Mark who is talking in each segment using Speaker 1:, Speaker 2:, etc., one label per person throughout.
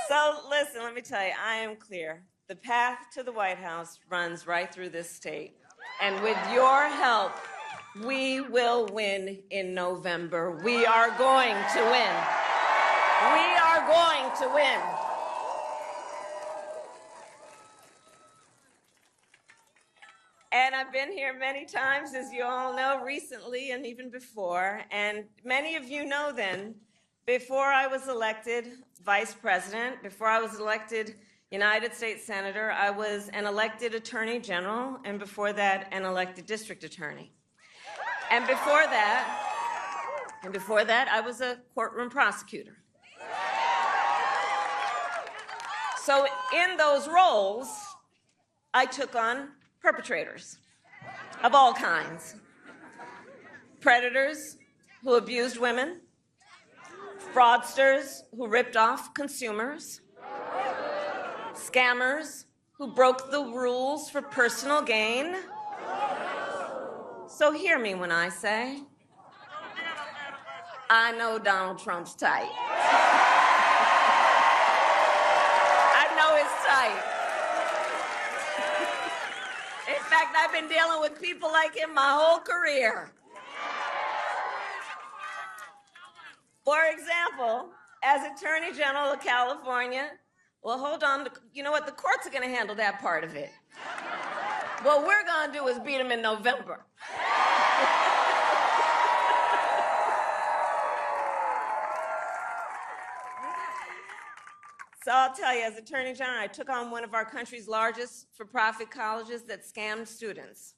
Speaker 1: So listen, let me tell you, I am clear. The path to the White House runs right through this state. And with your help, we will win in November. We are going to win. We are going to win. And I've been here many times, as you all know, recently and even before. And many of you know then, before I was elected vice president, before I was elected United States Senator, I was an elected attorney general, and before that, an elected district attorney. And before that, I was a courtroom prosecutor. So in those roles, I took on perpetrators of all kinds. Predators who abused women, fraudsters who ripped off consumers, scammers who broke the rules for personal gain. So hear me when I say, I know Donald Trump's type. I know his type. In fact, I've been dealing with people like him my whole career. For example, as Attorney General of California, well, hold on, you know what, the courts are going to handle that part of it. What we're going to do is beat him in November. So I'll tell you, as Attorney General, I took on one of our country's largest for-profit colleges that scammed students.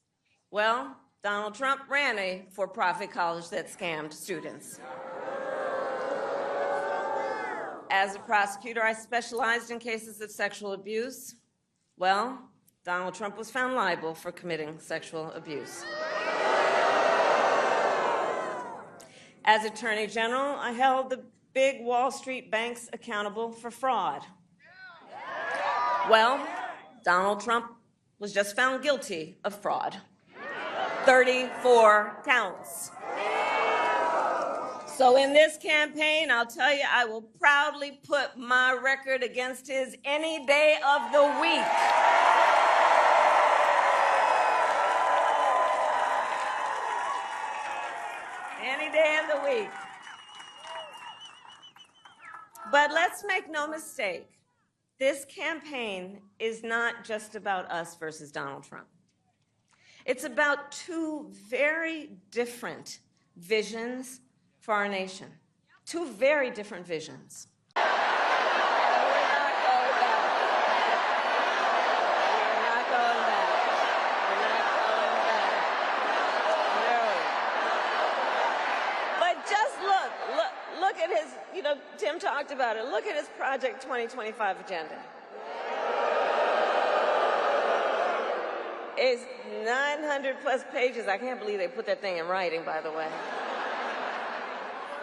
Speaker 1: Well, Donald Trump ran a for-profit college that scammed students. As a prosecutor, I specialized in cases of sexual abuse. Well, Donald Trump was found liable for committing sexual abuse. As Attorney General, I held the big Wall Street banks accountable for fraud. Well, Donald Trump was just found guilty of fraud. 34 counts. So in this campaign, I'll tell you, I will proudly put my record against his any day of the week. Any day of the week. But let's make no mistake, this campaign is not just about us versus Donald Trump. It's about two very different visions for our nation. Two very different visions. We're not going back. We're not going back. We're not going back. No. But just look at his, Tim talked about it. Look at his Project 2025 agenda. It's 900 plus pages. I can't believe they put that thing in writing, by the way.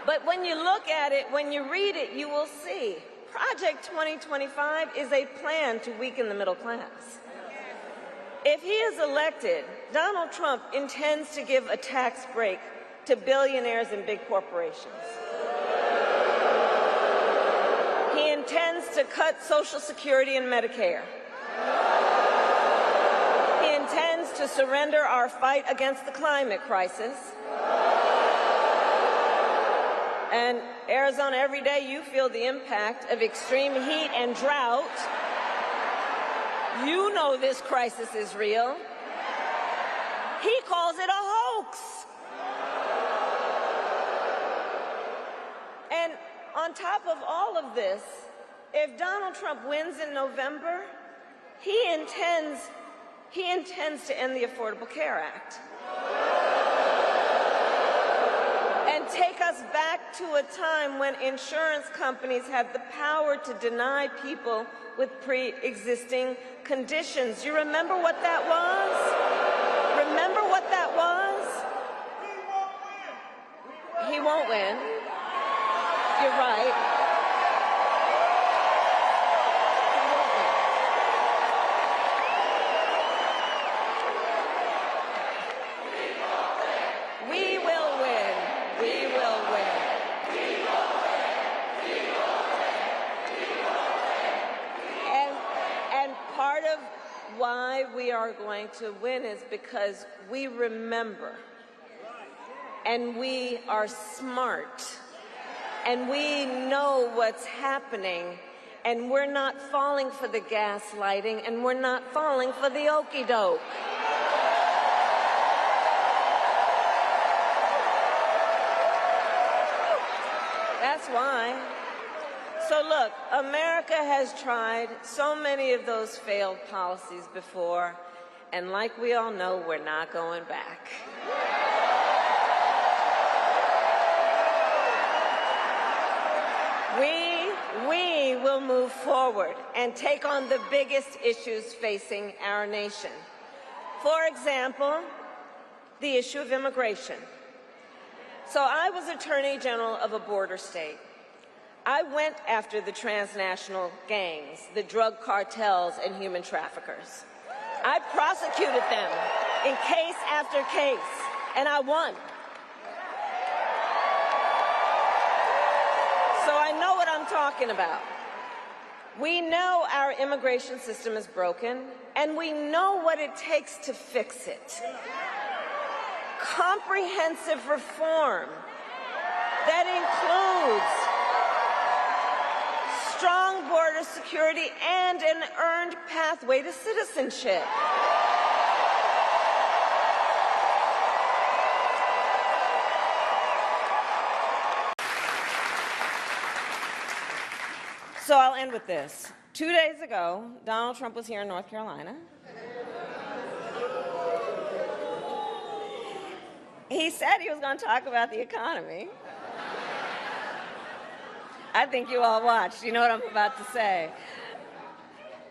Speaker 1: But when you look at it, when you read it, you will see Project 2025 is a plan to weaken the middle class. If he is elected, Donald Trump intends to give a tax break to billionaires and big corporations. He intends to cut Social Security and Medicare. He intends to surrender our fight against the climate crisis. And Arizona, every day you feel the impact of extreme heat and drought. You know this crisis is real. He calls it a hoax. And on top of all of this, if Donald Trump wins in November, he intends to end the Affordable Care Act. And take us back to a time when insurance companies had the power to deny people with pre-existing conditions. You remember what that was? Remember what that was? He won't win. You're right. We will win. We will win. We will win. We will win. We will win. why we are going to win is because we remember, and we are smart, and we know what's happening, and we're not falling for the gaslighting, and we're not falling for the okey-doke. That's why. So look, America has tried so many of those failed policies before, and like we all know, we're not going back. We will move forward and take on the biggest issues facing our nation. For example, the issue of immigration. So I was Attorney General of a border state. I went after the transnational gangs, the drug cartels, and human traffickers. I prosecuted them in case after case, and I won. So I know what I'm talking about. We know our immigration system is broken, and we know what it takes to fix it. Comprehensive reform that includes strong border security and an earned pathway to citizenship. So I'll end with this. 2 days ago, Donald Trump was here in North Carolina. He said he was going to talk about the economy. I think you all watched. You know what I'm about to say.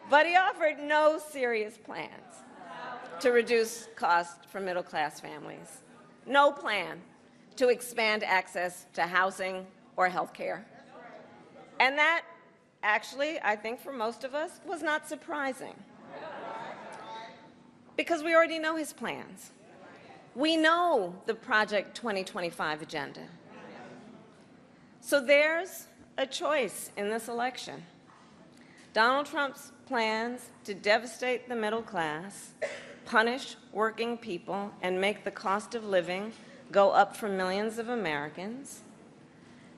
Speaker 1: But he offered no serious plans to reduce costs for middle-class families. No plan to expand access to housing or health care. And that, actually, I think for most of us, was not surprising. Because we already know his plans. We know the Project 2025 agenda. So there's a choice in this election. Donald Trump's plans to devastate the middle class, punish working people, and make the cost of living go up for millions of Americans.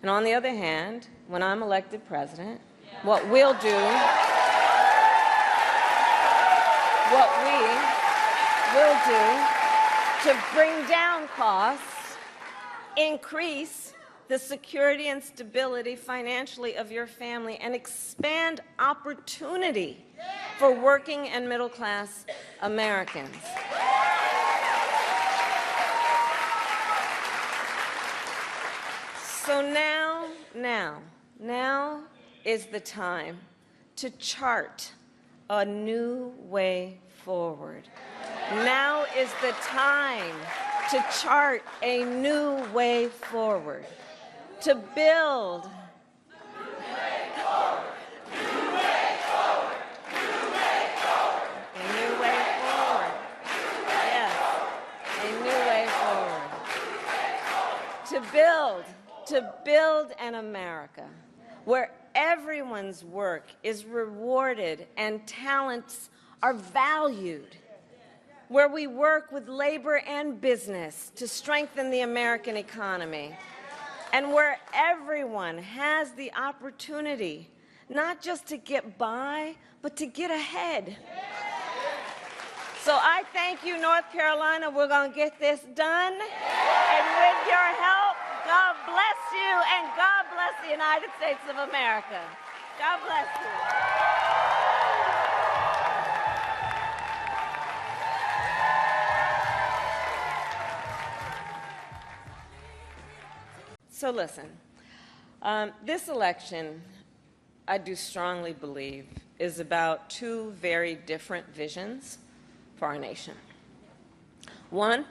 Speaker 1: And on the other hand, when I'm elected president, what we will do to bring down costs, increase the security and stability financially of your family, and expand opportunity for working and middle-class Americans. So now is the time to chart a new way forward. Now is the time to chart a new way forward, to build to build an America where everyone's work is rewarded and talents are valued, where we work with labor and business to strengthen the American economy, and where everyone has the opportunity not just to get by, but to get ahead. So I thank you, North Carolina. We're going to get this done. And with your help, God bless you, and God bless the United States of America. God bless you. So listen, this election, I do strongly believe, is about two very different visions for our nation. One,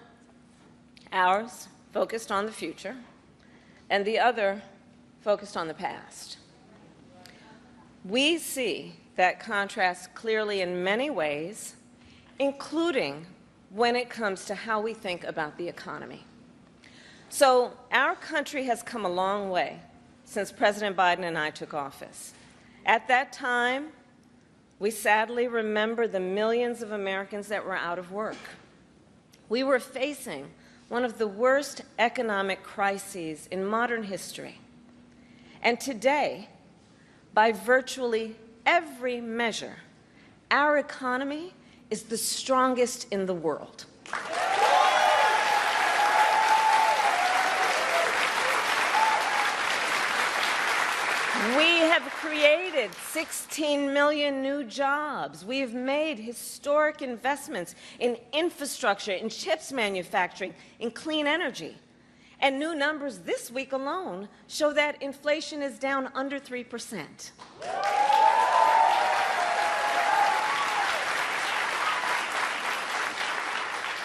Speaker 1: ours, focused on the future, and the other, focused on the past. We see that contrast clearly in many ways, including when it comes to how we think about the economy. So our country has come a long way since President Biden and I took office. At that time, we sadly remember the millions of Americans that were out of work. We were facing one of the worst economic crises in modern history. And today, by virtually every measure, our economy is the strongest in the world. We have created 16 million new jobs. We've made historic investments in infrastructure, in chips manufacturing, in clean energy. And new numbers this week alone show that inflation is down under 3%.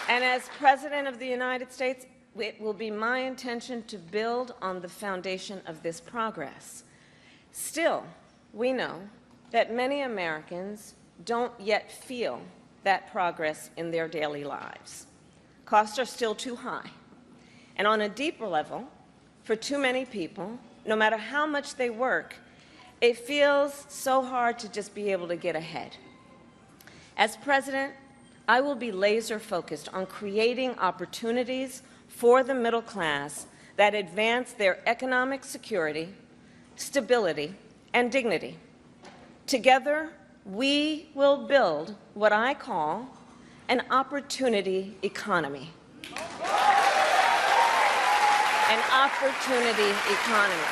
Speaker 1: And as President of the United States, it will be my intention to build on the foundation of this progress. Still, we know that many Americans don't yet feel that progress in their daily lives. Costs are still too high. And on a deeper level, for too many people, no matter how much they work, it feels so hard to just be able to get ahead. As president, I will be laser-focused on creating opportunities for the middle class that advance their economic security, stability, and dignity. Together, we will build what I call an opportunity economy. An opportunity economy.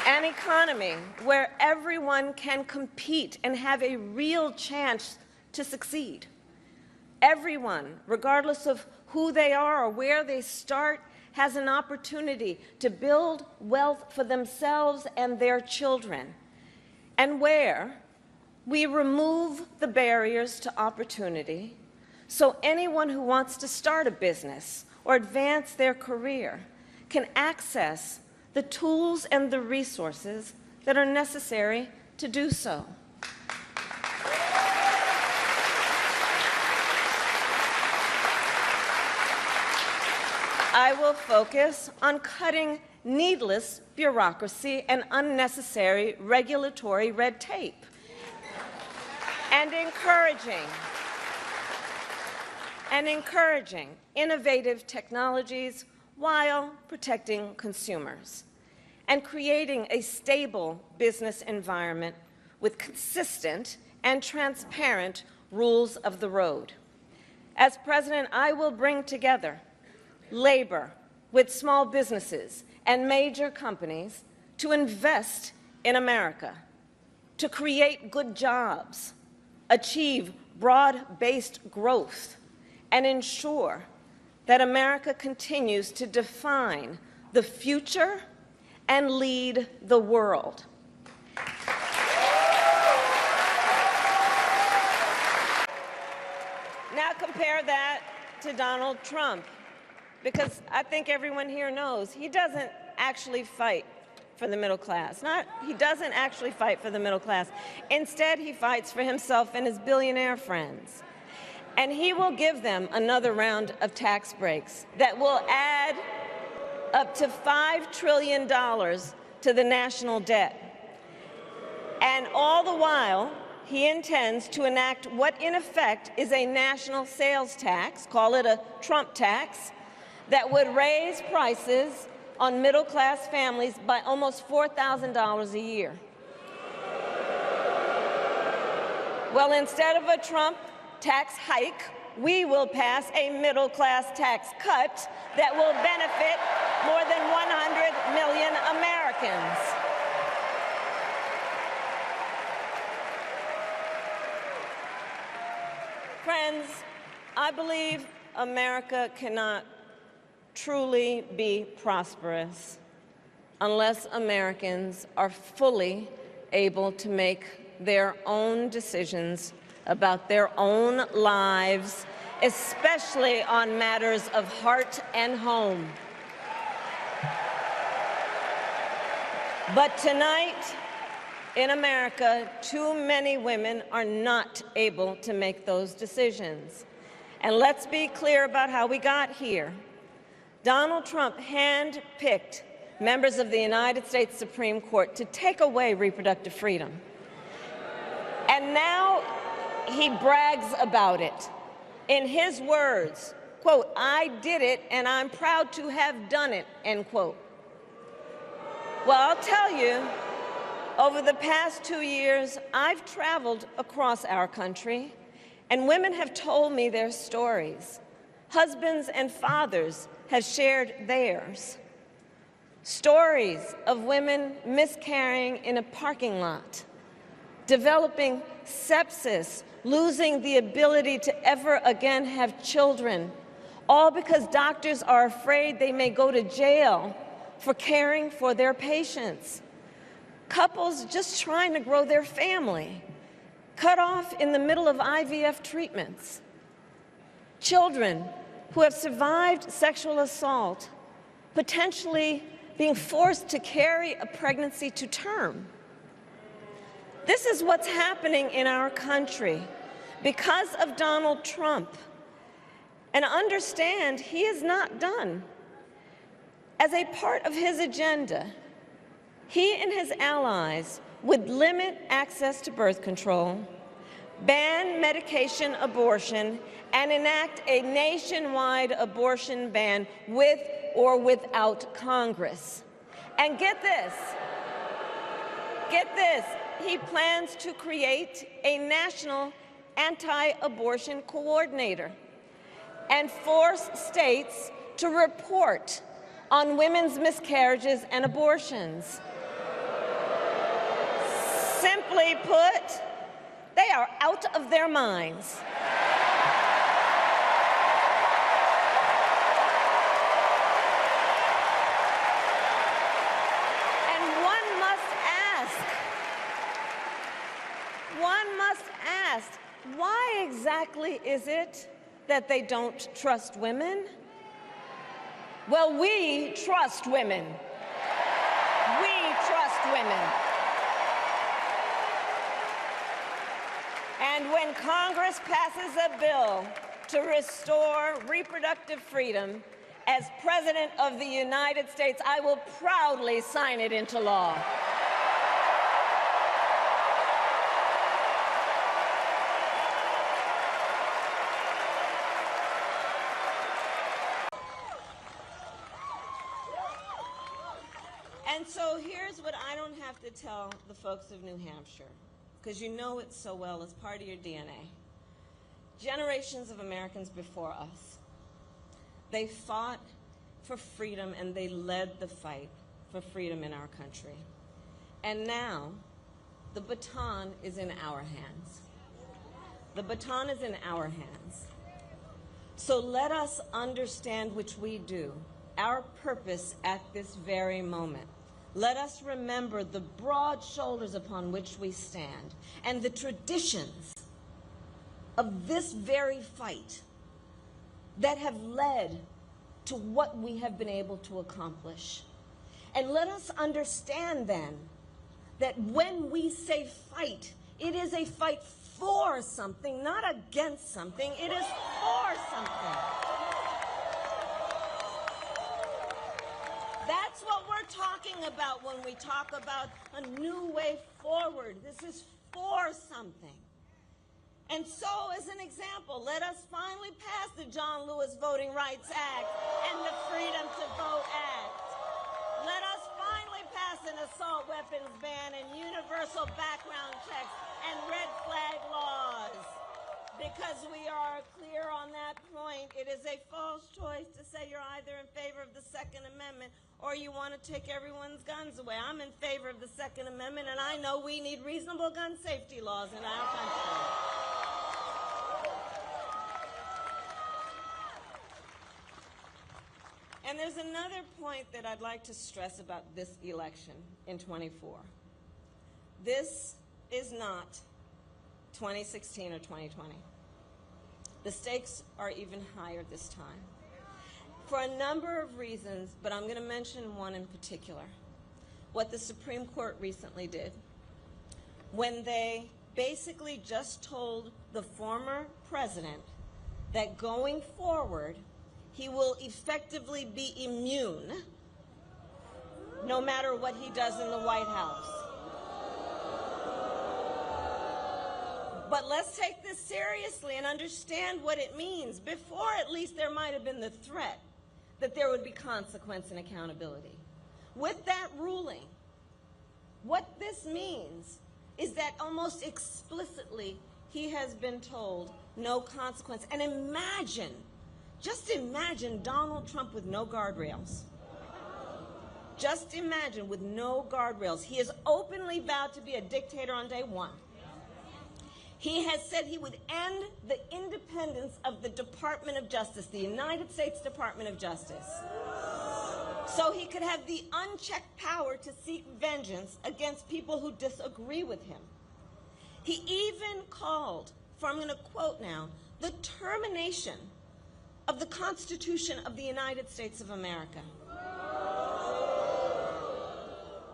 Speaker 1: An economy where everyone can compete and have a real chance to succeed. Everyone, regardless of who they are or where they start, has an opportunity to build wealth for themselves and their children, and where we remove the barriers to opportunity so anyone who wants to start a business or advance their career can access the tools and the resources that are necessary to do so. I will focus on cutting needless bureaucracy and unnecessary regulatory red tape, and encouraging innovative technologies while protecting consumers, and creating a stable business environment with consistent and transparent rules of the road. As president, I will bring together labor with small businesses and major companies to invest in America, to create good jobs, achieve broad-based growth, and ensure that America continues to define the future and lead the world. Now compare that to Donald Trump, because I think everyone here knows he doesn't actually fight for the middle class. He doesn't actually fight for the middle class. Instead, he fights for himself and his billionaire friends. And he will give them another round of tax breaks that will add up to $5 trillion to the national debt. And all the while, he intends to enact what in effect is a national sales tax, call it a Trump tax, that would raise prices on middle-class families by almost $4,000 a year. Well, instead of a Trump tax hike, we will pass a middle-class tax cut that will benefit more than 100 million Americans. Friends, I believe America cannot truly be prosperous unless Americans are fully able to make their own decisions about their own lives, especially on matters of heart and home. But tonight, in America, too many women are not able to make those decisions. And let's be clear about how we got here. Donald Trump handpicked members of the United States Supreme Court to take away reproductive freedom. And now he brags about it. In his words, quote, "I did it and I'm proud to have done it," end quote. Well, I'll tell you, over the past 2 years, I've traveled across our country, and women have told me their stories. Husbands and fathers have shared theirs. Stories of women miscarrying in a parking lot, developing sepsis, losing the ability to ever again have children, all because doctors are afraid they may go to jail for caring for their patients. Couples just trying to grow their family, cut off in the middle of IVF treatments. Children who have survived sexual assault, potentially being forced to carry a pregnancy to term. This is what's happening in our country because of Donald Trump. And understand, he is not done. As a part of his agenda, he and his allies would limit access to birth control, ban medication abortion, and enact a nationwide abortion ban with or without Congress. And get this, he plans to create a national anti-abortion coordinator and force states to report on women's miscarriages and abortions. Simply put, they are out of their minds. And one must ask, why exactly is it that they don't trust women? Well, we trust women. We trust women. And when Congress passes a bill to restore reproductive freedom, as President of the United States, I will proudly sign it into law. And so here's what I don't have to tell the folks of New Hampshire, because you know it so well, it's part of your DNA. Generations of Americans before us, they fought for freedom and they led the fight for freedom in our country. And now, the baton is in our hands. The baton is in our hands. So let us understand, which we do, our purpose at this very moment. Let us remember the broad shoulders upon which we stand and the traditions of this very fight that have led to what we have been able to accomplish. And let us understand then that when we say fight, it is a fight for something, not against something. It is for something. That's what we're talking about when we talk about a new way forward. This is for something. And so, as an example, let us finally pass the John Lewis Voting Rights Act and the Freedom to Vote Act. Let us finally pass an assault weapons ban and universal background checks and red flag laws. Because we are clear on that point, it is a false choice to say you're either in favor of the Second Amendment or you want to take everyone's guns away. I'm in favor of the Second Amendment, and I know we need reasonable gun safety laws in our country. And there's another point that I'd like to stress about this election in '24. This is not 2016 or 2020. The stakes are even higher this time for a number of reasons, but I'm going to mention one in particular. What the Supreme Court recently did when they basically just told the former president that going forward, he will effectively be immune no matter what he does in the White House. But let's take this seriously and understand what it means. Before, at least, there might have been the threat that there would be consequence and accountability. With that ruling, what this means is that almost explicitly he has been told no consequence. And imagine, just imagine Donald Trump with no guardrails. Just imagine, with no guardrails. He has openly vowed to be a dictator on day one. He has said he would end the independence of the Department of Justice, the United States Department of Justice, so he could have the unchecked power to seek vengeance against people who disagree with him. He even called for, I'm going to quote now, the termination of the Constitution of the United States of America.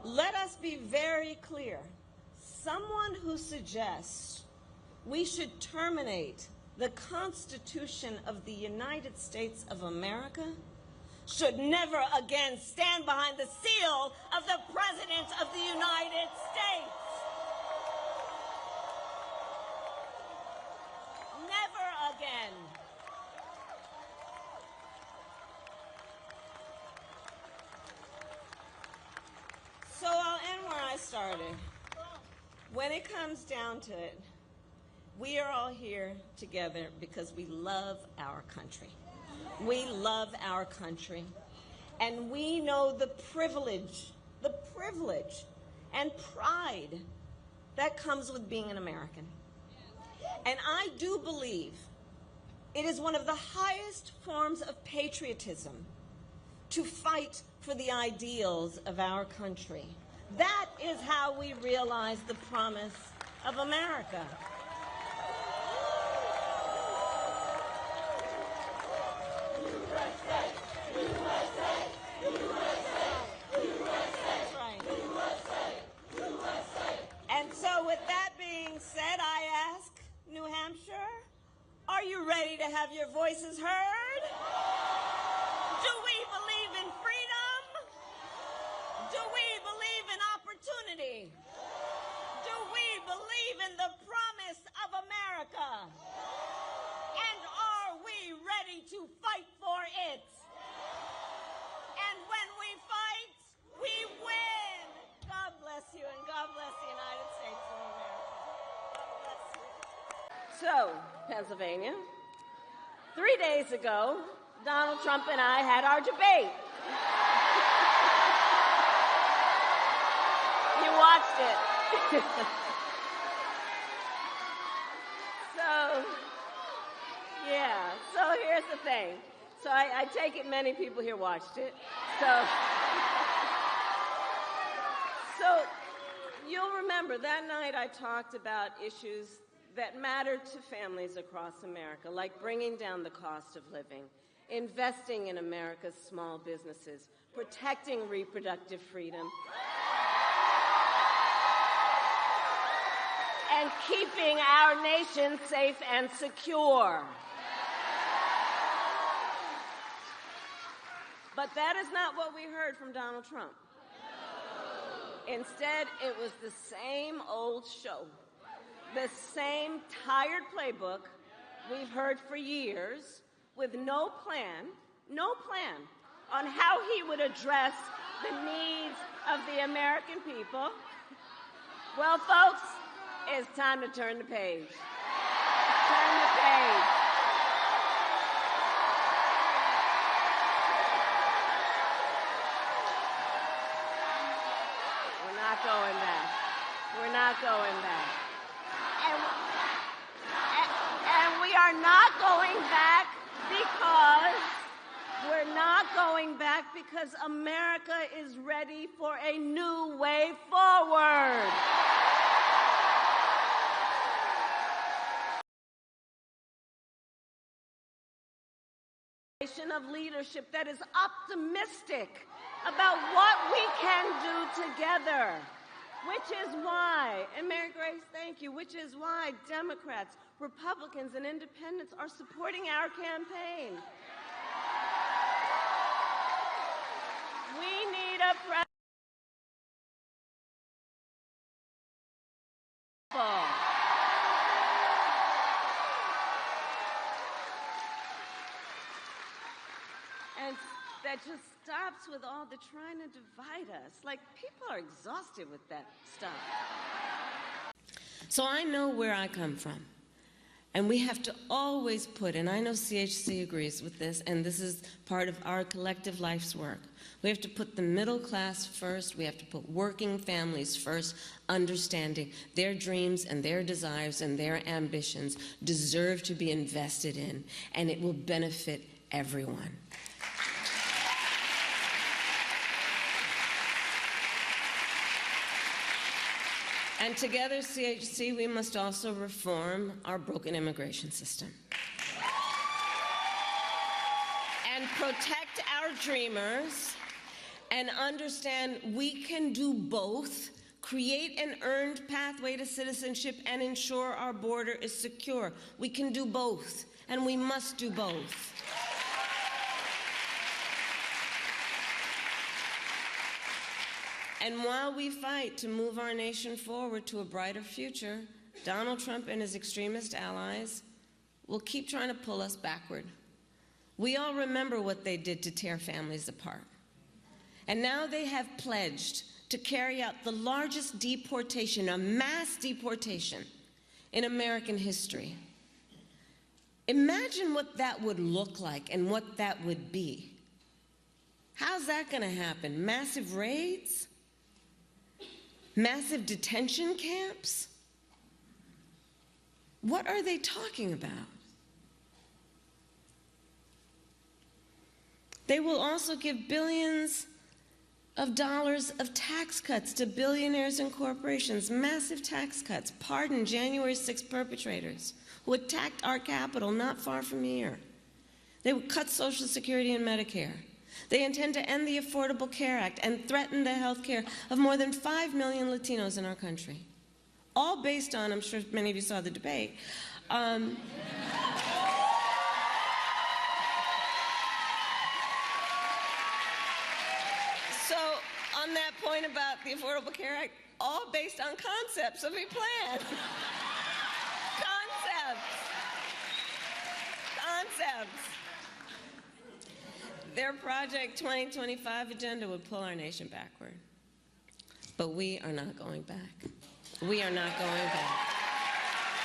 Speaker 1: Let us be very clear. Someone who suggests we should terminate the Constitution of the United States of America should never again stand behind the seal of the President of the United States. Never again. So I'll end where I started. When it comes down to it, we are all here together because we love our country. We love our country. And we know the privilege and pride that comes with being an American. And I do believe it is one of the highest forms of patriotism to fight for the ideals of our country. That is how we realize the promise of America. And so with that being said, I ask New Hampshire, are you ready to have your voices heard? Do we believe in freedom? Do we believe in opportunity? Do we believe in the promise of America? And are we ready to fight for it? And when we fight, we win. God bless you, and God bless the United States of America. God bless you. So, Pennsylvania, 3 days ago, Donald Trump and I had our debate. You watched it. So here's the thing. So I take it many people here watched it. So you'll remember that night I talked about issues that matter to families across America, like bringing down the cost of living, investing in America's small businesses, protecting reproductive freedom, and keeping our nation safe and secure. But that is not what we heard from Donald Trump. Instead, it was the same old show, the same tired playbook we've heard for years, with no plan on how he would address the needs of the American people. Well, folks, it's time to turn the page. Turn the page. We're not going back. We're not going back. And we are not going back because America is ready for a new way forward. Of leadership that is optimistic about what we can do together, which is why, and Mary Grace, thank you, which is why Democrats, Republicans, and Independents are supporting our campaign. We need a president that just stops with all the trying to divide us. Like, people are exhausted with that stuff. So I know where I come from. And we have to always put, and I know CHC agrees with this, and this is part of our collective life's work. We have to put the middle class first. We have to put working families first, understanding their dreams and their desires and their ambitions deserve to be invested in, and it will benefit everyone. And together, CHC, we must also reform our broken immigration system and protect our dreamers and understand we can do both, create an earned pathway to citizenship and ensure our border is secure. We can do both, and we must do both. And while we fight to move our nation forward to a brighter future, Donald Trump and his extremist allies will keep trying to pull us backward. We all remember what they did to tear families apart. And now they have pledged to carry out the largest deportation, a mass deportation, in American history. Imagine what that would look like and what that would be. How's that going to happen? Massive raids? Massive detention camps? What are they talking about? They will also give billions of dollars of tax cuts to billionaires and corporations, massive tax cuts, pardon January 6th perpetrators who attacked our Capitol not far from here. They would cut Social Security and Medicare. They intend to end the Affordable Care Act and threaten the health care of more than 5 million Latinos in our country. All based on, I'm sure many of you saw the debate, so on that point about the Affordable Care Act, all based on concepts of a plan. Concepts. Their Project 2025 agenda would pull our nation backward. But we are not going back. We are not going back.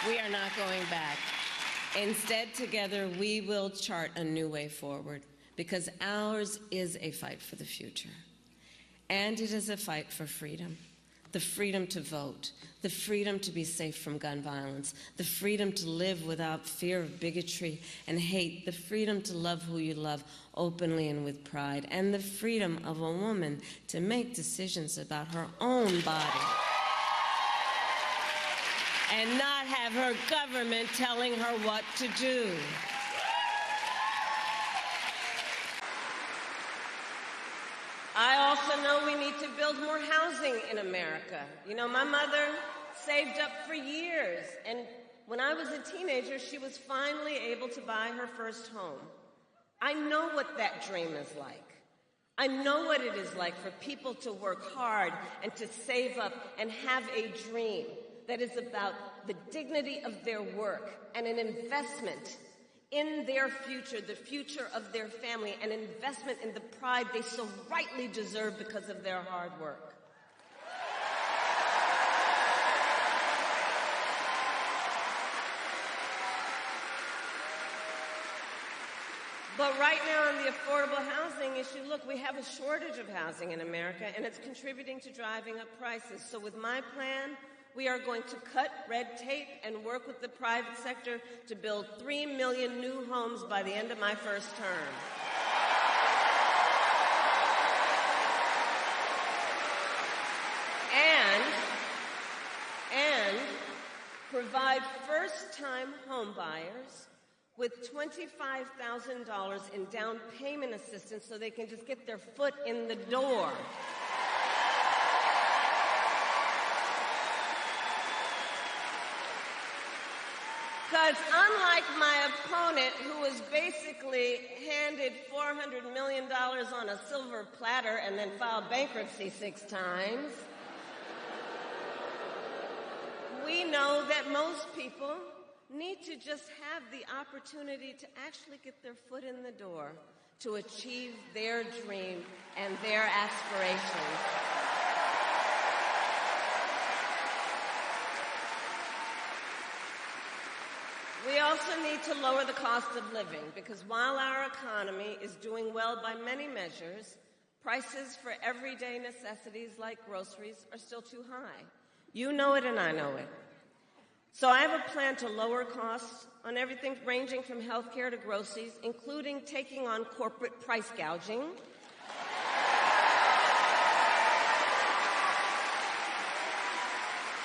Speaker 1: We are not going back. Instead, together, we will chart a new way forward, because ours is a fight for the future. And it is a fight for freedom. The freedom to vote, the freedom to be safe from gun violence, the freedom to live without fear of bigotry and hate, the freedom to love who you love openly and with pride, and the freedom of a woman to make decisions about her own body and not have her government telling her what to do. I also know we need to build more housing in America. You know, my mother saved up for years, and when I was a teenager, she was finally able to buy her first home. I know what that dream is like. I know what it is like for people to work hard and to save up and have a dream that is about the dignity of their work and an investment in their future, the future of their family, an investment in the pride they so rightly deserve because of their hard work. But right now on the affordable housing issue, look, we have a shortage of housing in America, and it's contributing to driving up prices. So with my plan, we are going to cut red tape and work with the private sector to build 3 million new homes by the end of my first term. And provide first-time home buyers with $25,000 in down payment assistance so they can just get their foot in the door. Because unlike my opponent, who was basically handed $400 million on a silver platter and then filed bankruptcy 6 times, we know that most people need to just have the opportunity to actually get their foot in the door, to achieve their dream and their aspirations. We also need to lower the cost of living because while our economy is doing well by many measures, prices for everyday necessities like groceries are still too high. You know it and I know it. So I have a plan to lower costs on everything ranging from healthcare to groceries, including taking on corporate price gouging.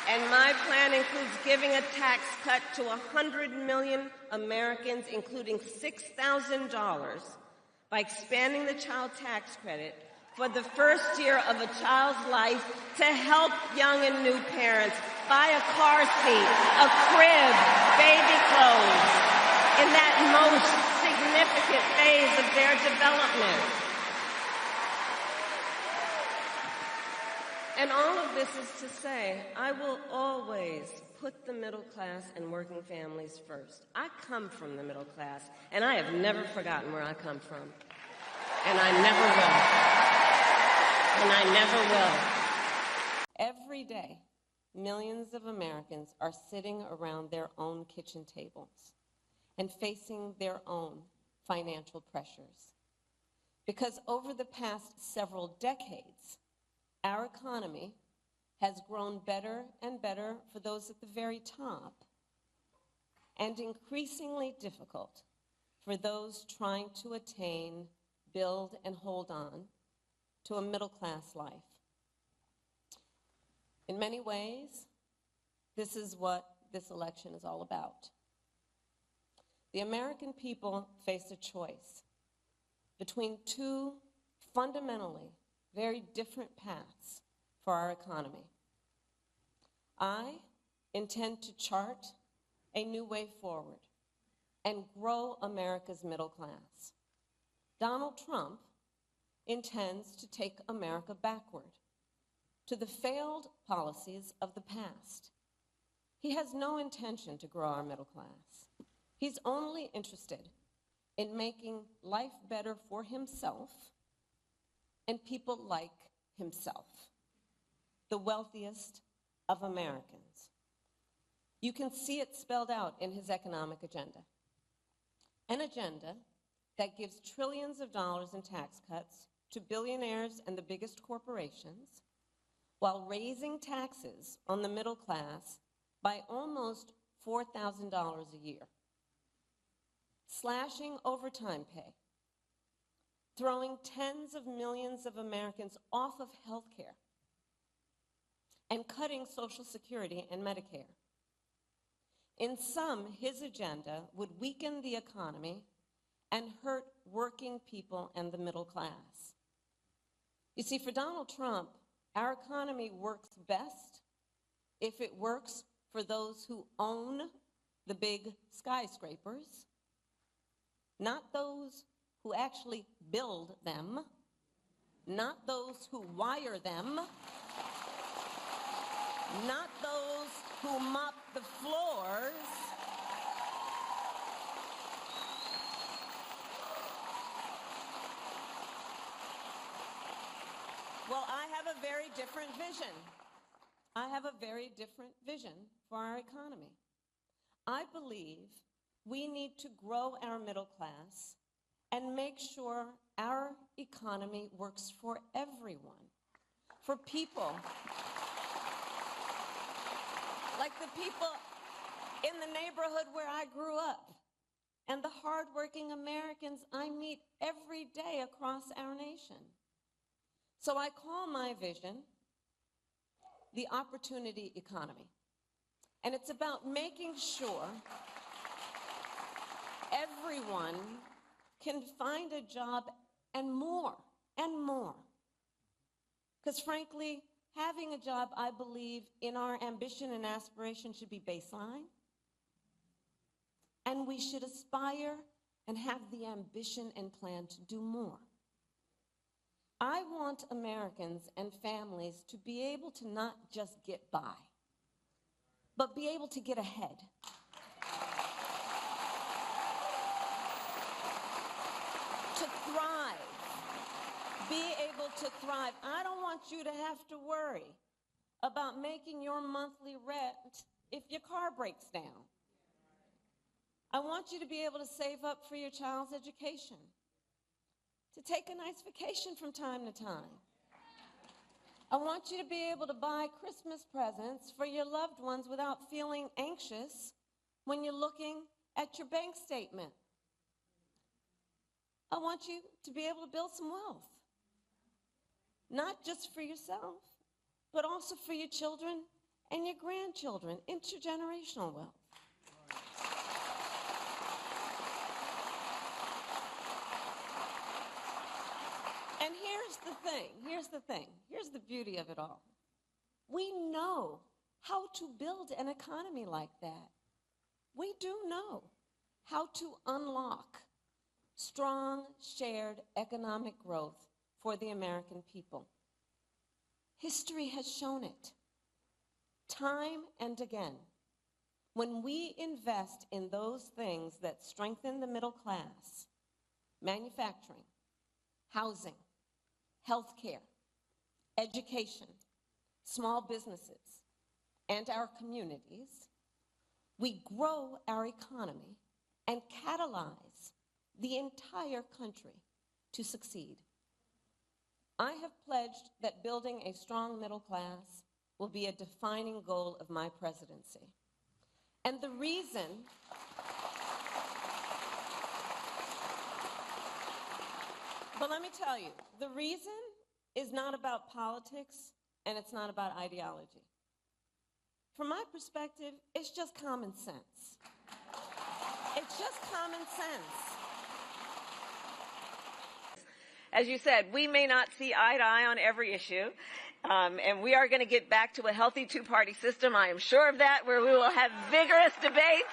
Speaker 1: And my plan includes giving a tax cut to 100 million Americans, including $6,000, by expanding the child tax credit for the first year of a child's life to help young and new parents buy a car seat, a crib, baby clothes, in that most significant phase of their development. And all of this is to say, I will always put the middle class and working families first. I come from the middle class, and I have never forgotten where I come from. And I never will. And I never will. Every day, millions of Americans are sitting around their own kitchen tables and facing their own financial pressures. Because over the past several decades, our economy has grown better and better for those at the very top and increasingly difficult for those trying to attain, build, and hold on to a middle-class life. In many ways, this is what this election is all about. The American people face a choice between two fundamentally very different paths for our economy. I intend to chart a new way forward and grow America's middle class. Donald Trump intends to take America backward to the failed policies of the past. He has no intention to grow our middle class. He's only interested in making life better for himself and people like himself, the wealthiest of Americans. You can see it spelled out in his economic agenda. An agenda that gives trillions of dollars in tax cuts to billionaires and the biggest corporations, while raising taxes on the middle class by almost $4,000 a year, slashing overtime pay, throwing tens of millions of Americans off of health care, and cutting Social Security and Medicare. In sum, his agenda would weaken the economy and hurt working people and the middle class. You see, for Donald Trump, our economy works best if it works for those who own the big skyscrapers, not those who actually build them, not those who wire them, not those who mop the floors, well, I have a very different vision. I have a very different vision for our economy. I believe we need to grow our middle class and make sure our economy works for everyone, for people like the people in the neighborhood where I grew up and the hardworking Americans I meet every day across our nation. So I call my vision the opportunity economy. And it's about making sure everyone can find a job and more, and more. Because frankly, having a job, I believe, in our ambition and aspiration should be baseline. And we should aspire and have the ambition and plan to do more. I want Americans and families to be able to not just get by, but be able to get ahead. to thrive. Be able to thrive. I don't want you to have to worry about making your monthly rent if your car breaks down. I want you to be able to save up for your child's education, to take a nice vacation from time to time. I want you to be able to buy Christmas presents for your loved ones without feeling anxious when you're looking at your bank statement. I want you to be able to build some wealth, not just for yourself, but also for your children and your grandchildren, intergenerational wealth. And here's the beauty of it all. We know how to build an economy like that. We do know how to unlock strong, shared economic growth for the American people. History has shown it time and again. When we invest in those things that strengthen the middle class, manufacturing, housing, healthcare, education, small businesses, and our communities, we grow our economy and catalyze the entire country to succeed. I have pledged that building a strong middle class will be a defining goal of my presidency. And the reason but let me tell you, the reason is not about politics and it's not about ideology. From my perspective, it's just common sense. It's just common sense. As you said, we may not see eye to eye on every issue, and we are going to get back to a healthy two-party system, I am sure of that, where we will have vigorous debates.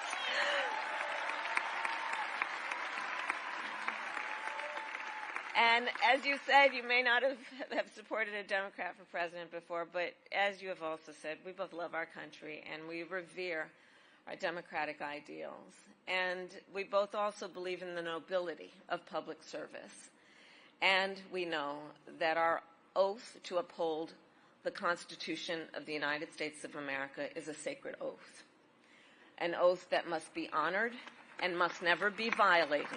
Speaker 1: And as you said, you may not have supported a Democrat for president before, but as you have also said, we both love our country and we revere our democratic ideals. And we both also believe in the nobility of public service. And we know that our oath to uphold the Constitution of the United States of America is a sacred oath, an oath that must be honored and must never be violated.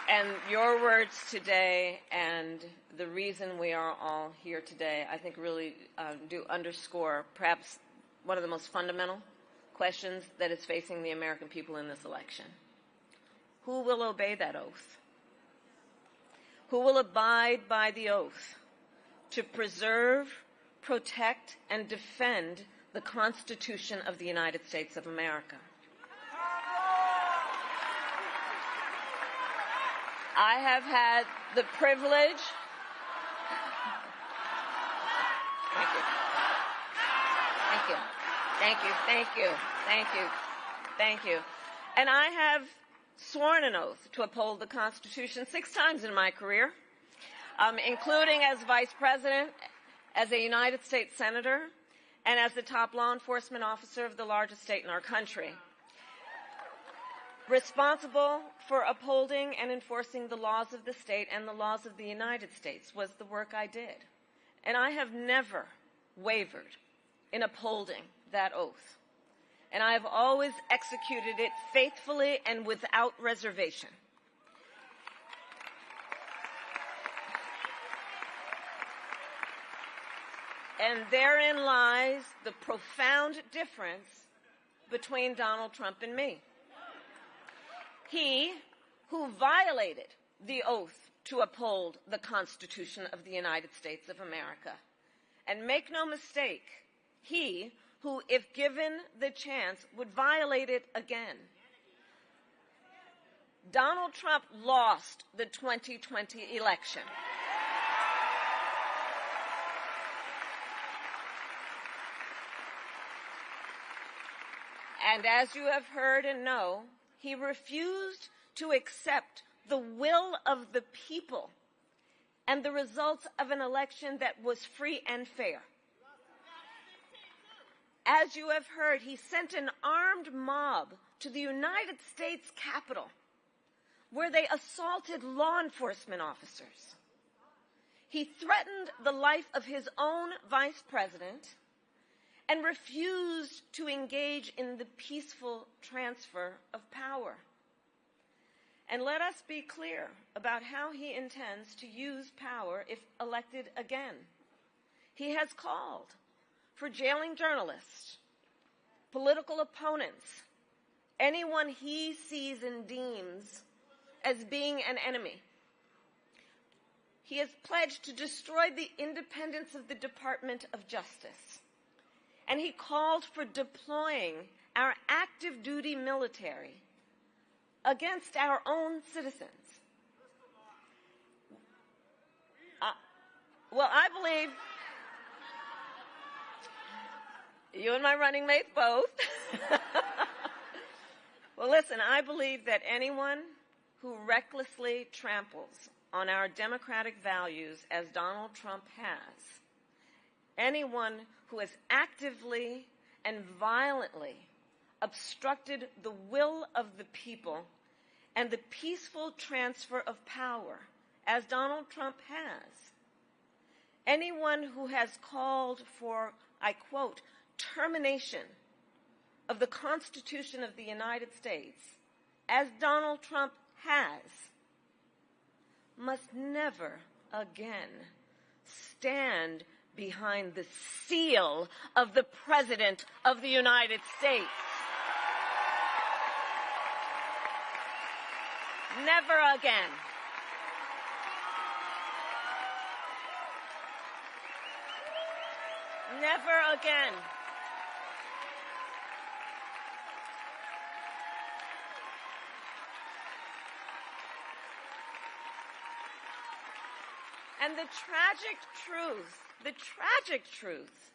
Speaker 1: And your words today and the reason we are all here today, I think really do underscore perhaps one of the most fundamental questions that is facing the American people in this election. Who will obey that oath? Who will abide by the oath to preserve, protect, and defend the Constitution of the United States of America? I have had the privilege. Thank you. Thank you. Thank you. Thank you. Thank you. Thank you. And I have sworn an oath to uphold the Constitution 6 times in my career, including as Vice President, as a United States Senator, and as the top law enforcement officer of the largest state in our country. Responsible for upholding and enforcing the laws of the state and the laws of the United States was the work I did. And I have never wavered in upholding that oath. And I have always executed it faithfully and without reservation. And therein lies the profound difference between Donald Trump and me. He who violated the oath to uphold the Constitution of the United States of America. And make no mistake, he who, if given the chance, would violate it again. Donald Trump lost the 2020 election. And as you have heard and know, he refused to accept the will of the people and the results of an election that was free and fair. As you have heard, he sent an armed mob to the United States Capitol, where they assaulted law enforcement officers. He threatened the life of his own vice president and refused to engage in the peaceful transfer of power. And let us be clear about how he intends to use power if elected again. He has called for jailing journalists, political opponents, anyone he sees and deems as being an enemy. He has pledged to destroy the independence of the Department of Justice. And he called for deploying our active duty military against our own citizens. Well, I believe you and my running mate both. Well, listen, I believe that anyone who recklessly tramples on our democratic values, as Donald Trump has, anyone who has actively and violently obstructed the will of the people and the peaceful transfer of power, as Donald Trump has, anyone who has called for, I quote, termination of the Constitution of the United States, as Donald Trump has, must never again stand behind the seal of the President of the United States. Never again. Never again. And the tragic truth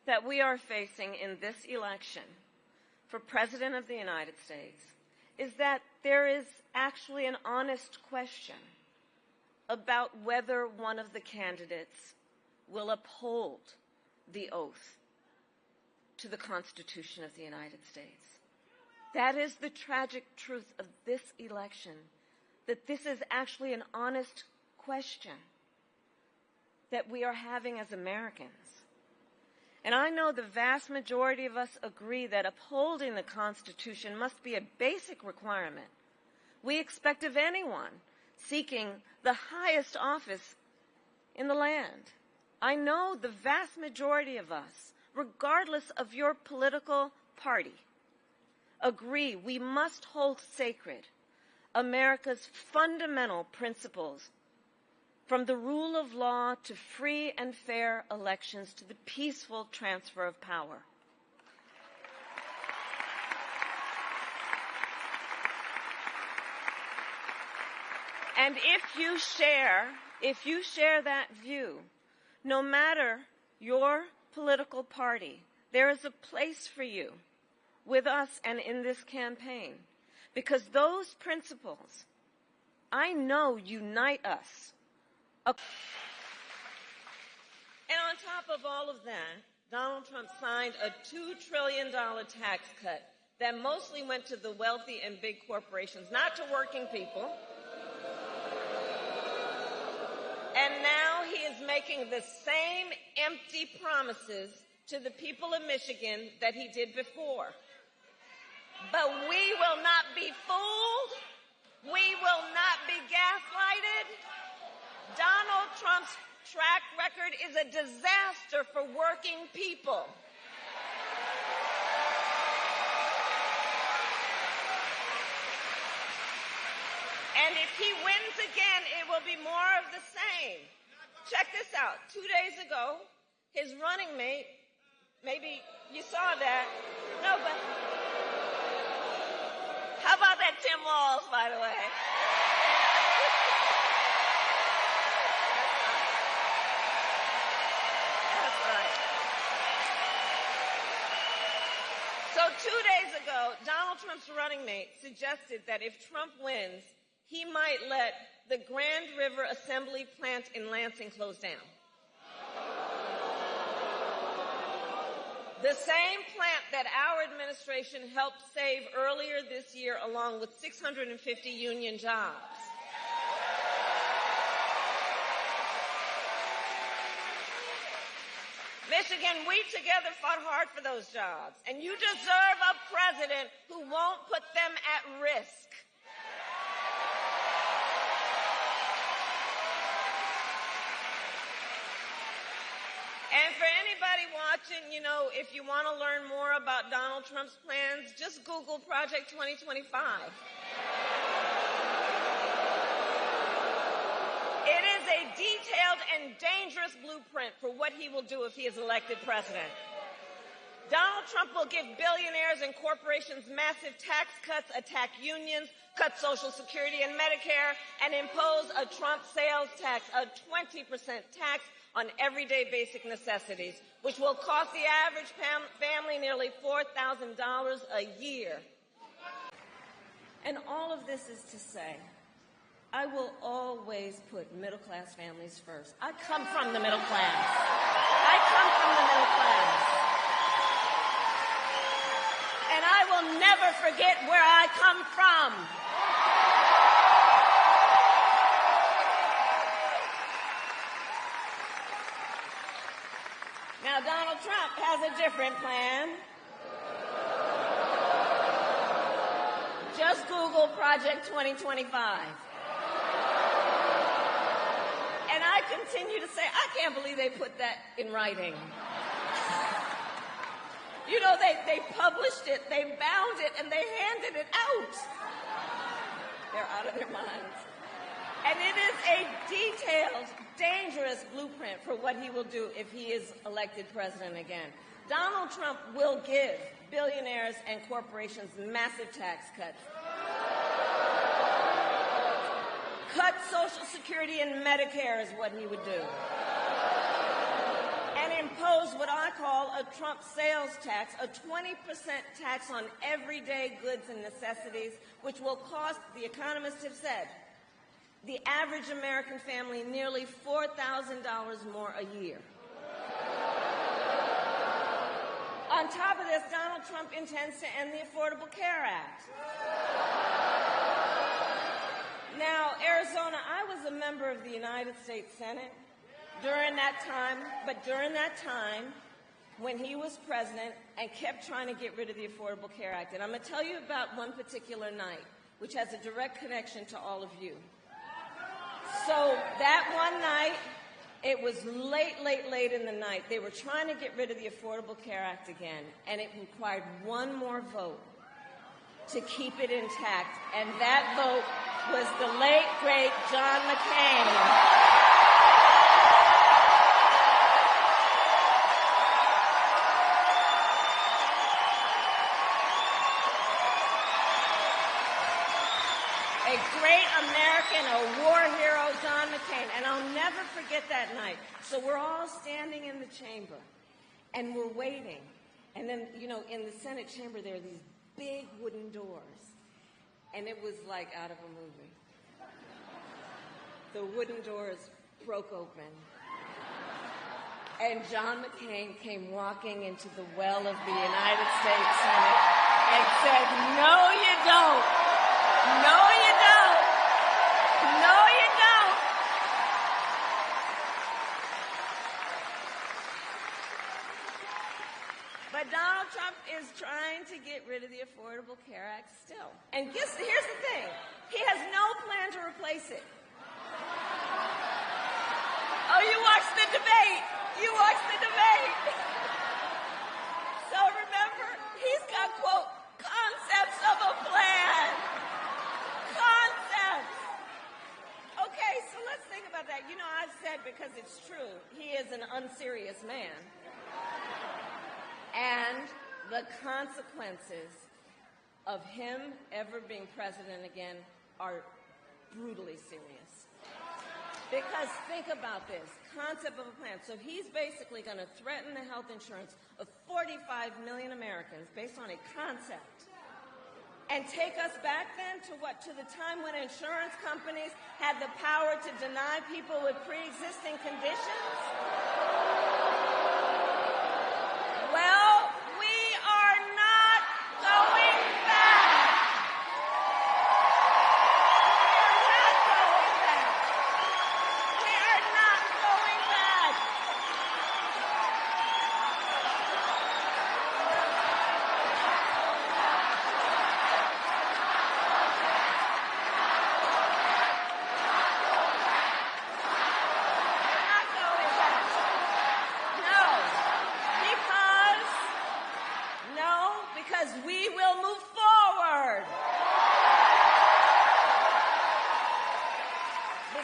Speaker 1: that we are facing in this election for President of the United States is that there is actually an honest question about whether one of the candidates will uphold the oath to the Constitution of the United States. That is the tragic truth of this election, that this is actually an honest question that we are having as Americans. And I know the vast majority of us agree that upholding the Constitution must be a basic requirement we expect of anyone seeking the highest office in the land. I know the vast majority of us, regardless of your political party, agree we must hold sacred America's fundamental principles, from the rule of law to free and fair elections to the peaceful transfer of power. And if you share that view, no matter your political party, there is a place for you with us and in this campaign, because those principles, I know, unite us. And on top of all of that, Donald Trump signed a $2 trillion tax cut that mostly went to the wealthy and big corporations, not to working people. And now he is making the same empty promises to the people of Michigan that he did before. But we will not be fooled. We will not be gaslighted. Donald Trump's track record is a disaster for working people. And if he wins again, it will be more of the same. Check this out. 2 days ago, his running mate, maybe you saw that. No, but how about that Tim Walz, by the way? That's right. So 2 days ago, Donald Trump's running mate suggested that if Trump wins, he might let the Grand River Assembly plant in Lansing close down. The same plant that our administration helped save earlier this year, along with 650 union jobs. Michigan, we together fought hard for those jobs, and you deserve a president who won't put them at risk. And for anybody watching, if you want to learn more about Donald Trump's plans, just Google Project 2025. It is a detailed and dangerous blueprint for what he will do if he is elected president. Donald Trump will give billionaires and corporations massive tax cuts, attack unions, cut Social Security and Medicare, and impose a Trump sales tax, a 20% tax on everyday basic necessities, which will cost the average family nearly $4,000 a year. And all of this is to say, I will always put middle-class families first. I come from the middle class. And I will never forget where I come from. Now, Donald Trump has a different plan. Just Google Project 2025. And I continue to say, I can't believe they put that in writing. They published it, they bound it, and they handed it out. They're out of their minds. And it is a detailed, dangerous blueprint for what he will do if he is elected president again. Donald Trump will give billionaires and corporations massive tax cuts. Cut Social Security and Medicare is what he would do. And impose what I call a Trump sales tax, a 20% tax on everyday goods and necessities, which will cost, the economists have said, the average American family nearly $4,000 more a year. On top of this, Donald Trump intends to end the Affordable Care Act. Now, Arizona, I was a member of the United States Senate during that time, when he was president and kept trying to get rid of the Affordable Care Act. And I'm going to tell you about one particular night, which has a direct connection to all of you. So that one night, it was late in the night. They were trying to get rid of the Affordable Care Act again, and it required one more vote to keep it intact. And that vote was the late, great John McCain. A great American, a war hero, John McCain. And I'll never forget that night. So we're all standing in the chamber, and we're waiting. And then, in the Senate chamber, there are these big wooden doors. And it was like out of a movie. The wooden doors broke open. And John McCain came walking into the well of the United States Senate and said, "No, you don't. No, you don't. No, you don't." But Donald Trump is trying to get rid of the Affordable Care Act still. And here's the thing. He has no plan to replace it. Oh, you watched the debate. You watched the debate. So remember, he's got, quote, concepts of a plan. Concepts. Okay, so let's think about that. I've said, because it's true, he is an unserious man. And the consequences of him ever being president again are brutally serious. Because think about this, concept of a plan. So he's basically going to threaten the health insurance of 45 million Americans based on a concept. And take us back then to what? To the time when insurance companies had the power to deny people with pre-existing conditions? Well,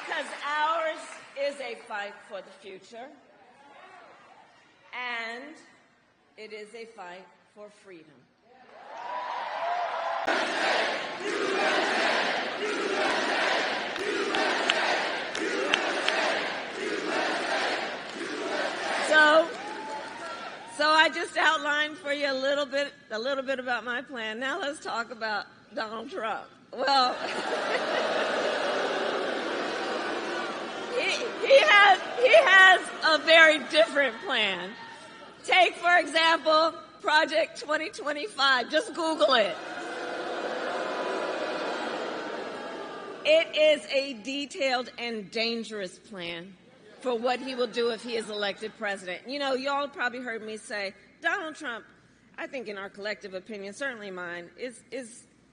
Speaker 1: Because ours is a fight for the future, and it is a fight for freedom. So I just outlined for you a little bit about my plan. Now let's talk about Donald Trump. Well, he has a very different plan. Take, for example, Project 2025. Just Google it. It is a detailed and dangerous plan for what he will do if he is elected president. You know, y'all probably heard me say, Donald Trump, I think in our collective opinion, certainly mine, is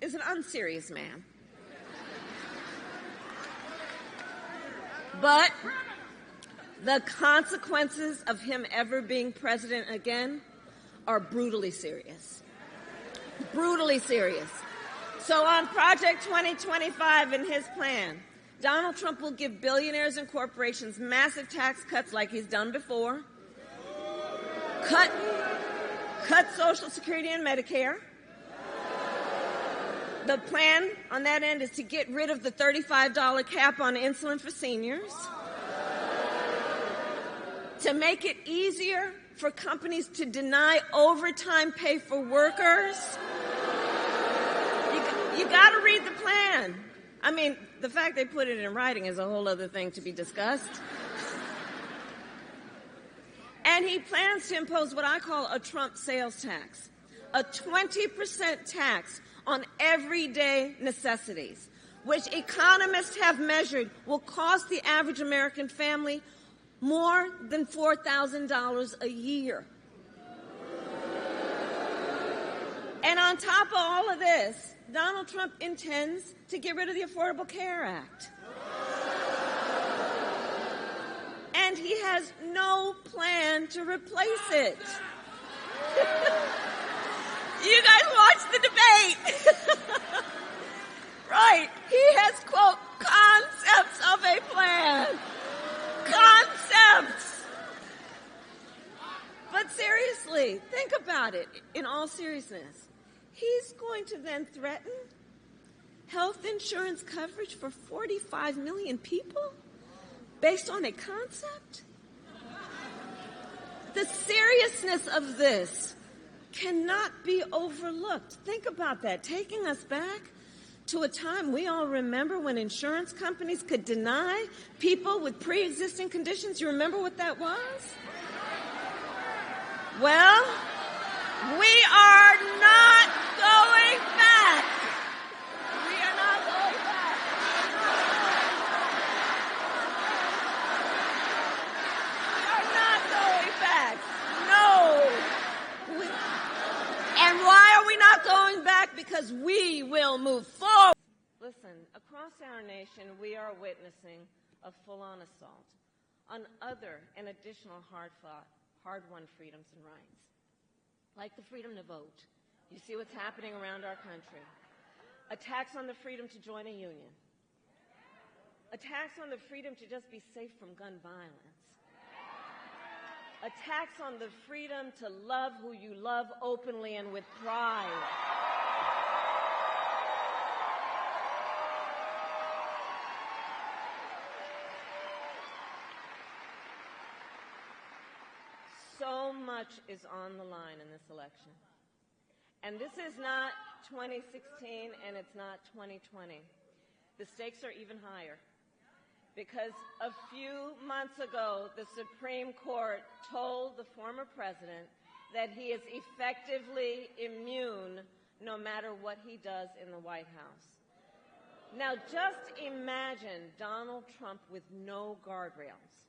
Speaker 1: an unserious man. But the consequences of him ever being president again are brutally serious. Brutally serious. So on Project 2025 in his plan, Donald Trump will give billionaires and corporations massive tax cuts like he's done before, cut Social Security and Medicare. The plan on that end is to get rid of the $35 cap on insulin for seniors, to make it easier for companies to deny overtime pay for workers. You got to read the plan. I mean, the fact they put it in writing is a whole other thing to be discussed. And he plans to impose what I call a Trump sales tax, a 20% tax on everyday necessities, which economists have measured will cost the average American family more than $4,000 a year. And on top of all of this, Donald Trump intends to get rid of the Affordable Care Act. And he has no plan to replace it. You guys watched the debate. Right. He has, quote, concepts of a plan. Concepts. But seriously, think about it in all seriousness. He's going to then threaten health insurance coverage for 45 million people based on a concept? The seriousness of this cannot be overlooked. Think about that, taking us back to a time we all remember when insurance companies could deny people with pre-existing conditions. You remember what that was? Well, we are not going back. We are not going back. We are not going back. No. And why are we not going back? Because we will move forward. Listen, across our nation, we are witnessing a full-on assault on other and additional hard-fought, hard-won freedoms and rights, like the freedom to vote. You see what's happening around our country. Attacks on the freedom to join a union. Attacks on the freedom to just be safe from gun violence. Attacks on the freedom to love who you love openly and with pride. So much is on the line in this election. And this is not 2016 and it's not 2020. The stakes are even higher because a few months ago, the Supreme Court told the former president that he is effectively immune no matter what he does in the White House. Now, just imagine Donald Trump with no guardrails.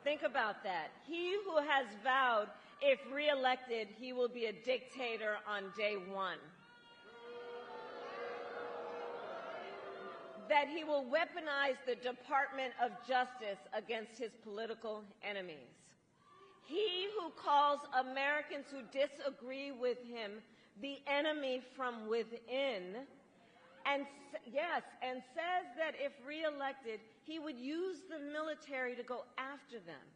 Speaker 1: Think about that. He who has vowed, if reelected, he will be a dictator on day one. That he will weaponize the Department of Justice against his political enemies. He who calls Americans who disagree with him the enemy from within And yes, and says that if reelected, he would use the military to go after them.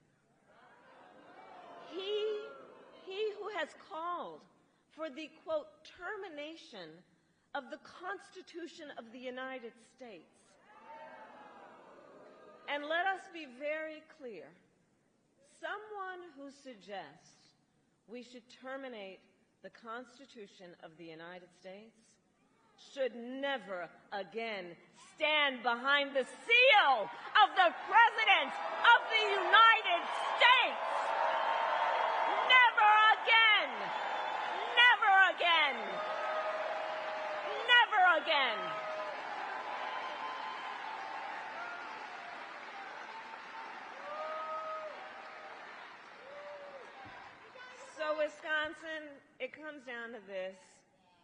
Speaker 1: He who has called for the, quote, termination of the Constitution of the United States. And let us be very clear. Someone who suggests we should terminate the Constitution of the United States should never again stand behind the seal of the President of the United States. Never again. Never again. Never again. So, Wisconsin, it comes down to this.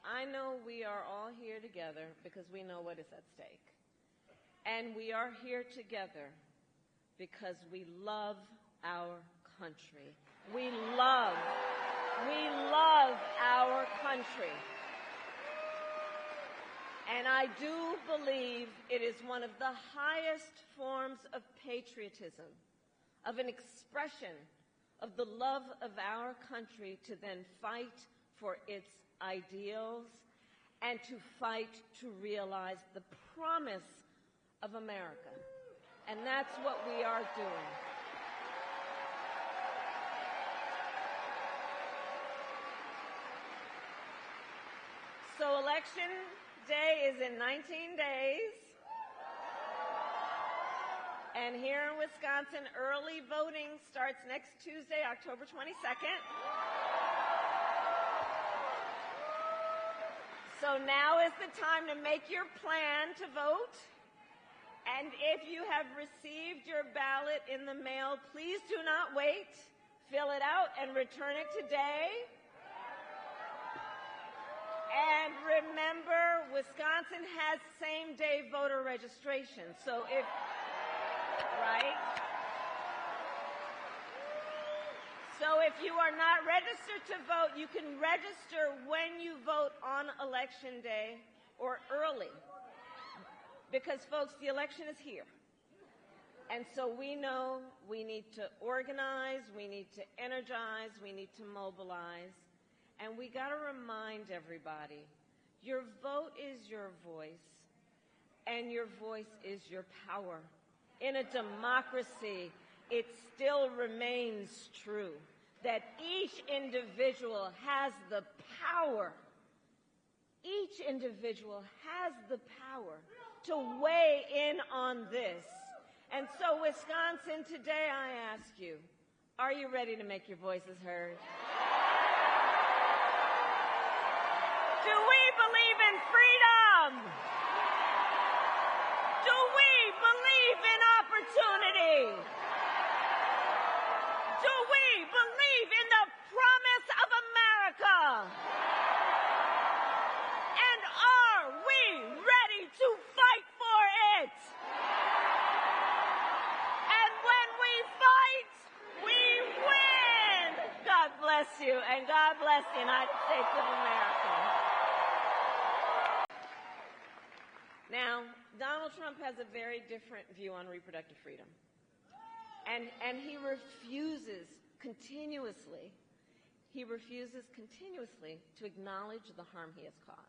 Speaker 1: I know we are all here together because we know what is at stake. And we are here together because we love our country. We love our country. And I do believe it is one of the highest forms of patriotism, of an expression of the love of our country to then fight for its ideals and to fight to realize the promise of America. And that's what we are doing. So Election Day is in 19 days. And here in Wisconsin, early voting starts next Tuesday, October 22nd. So now is the time to make your plan to vote. And if you have received your ballot in the mail, please do not wait. Fill it out and return it today. And remember, Wisconsin has same-day voter registration. So if, right? So if you are not registered to vote, you can register when you vote on Election Day or early. Because, folks, the election is here. And so we know we need to organize, we need to energize, we need to mobilize. And we got to remind everybody, your vote is your voice, and your voice is your power. In a democracy, it still remains true that each individual has the power. Each individual has the power to weigh in on this. And so, Wisconsin, today I ask you, are you ready to make your voices heard? Do we believe in freedom? Do we believe in opportunity? Do we believe in the promise of America? And are we ready to fight for it? And when we fight, we win! God bless you, and God bless the United States of America. Now, Donald Trump has a very different view on reproductive freedom. And he refuses continuously to acknowledge the harm he has caused.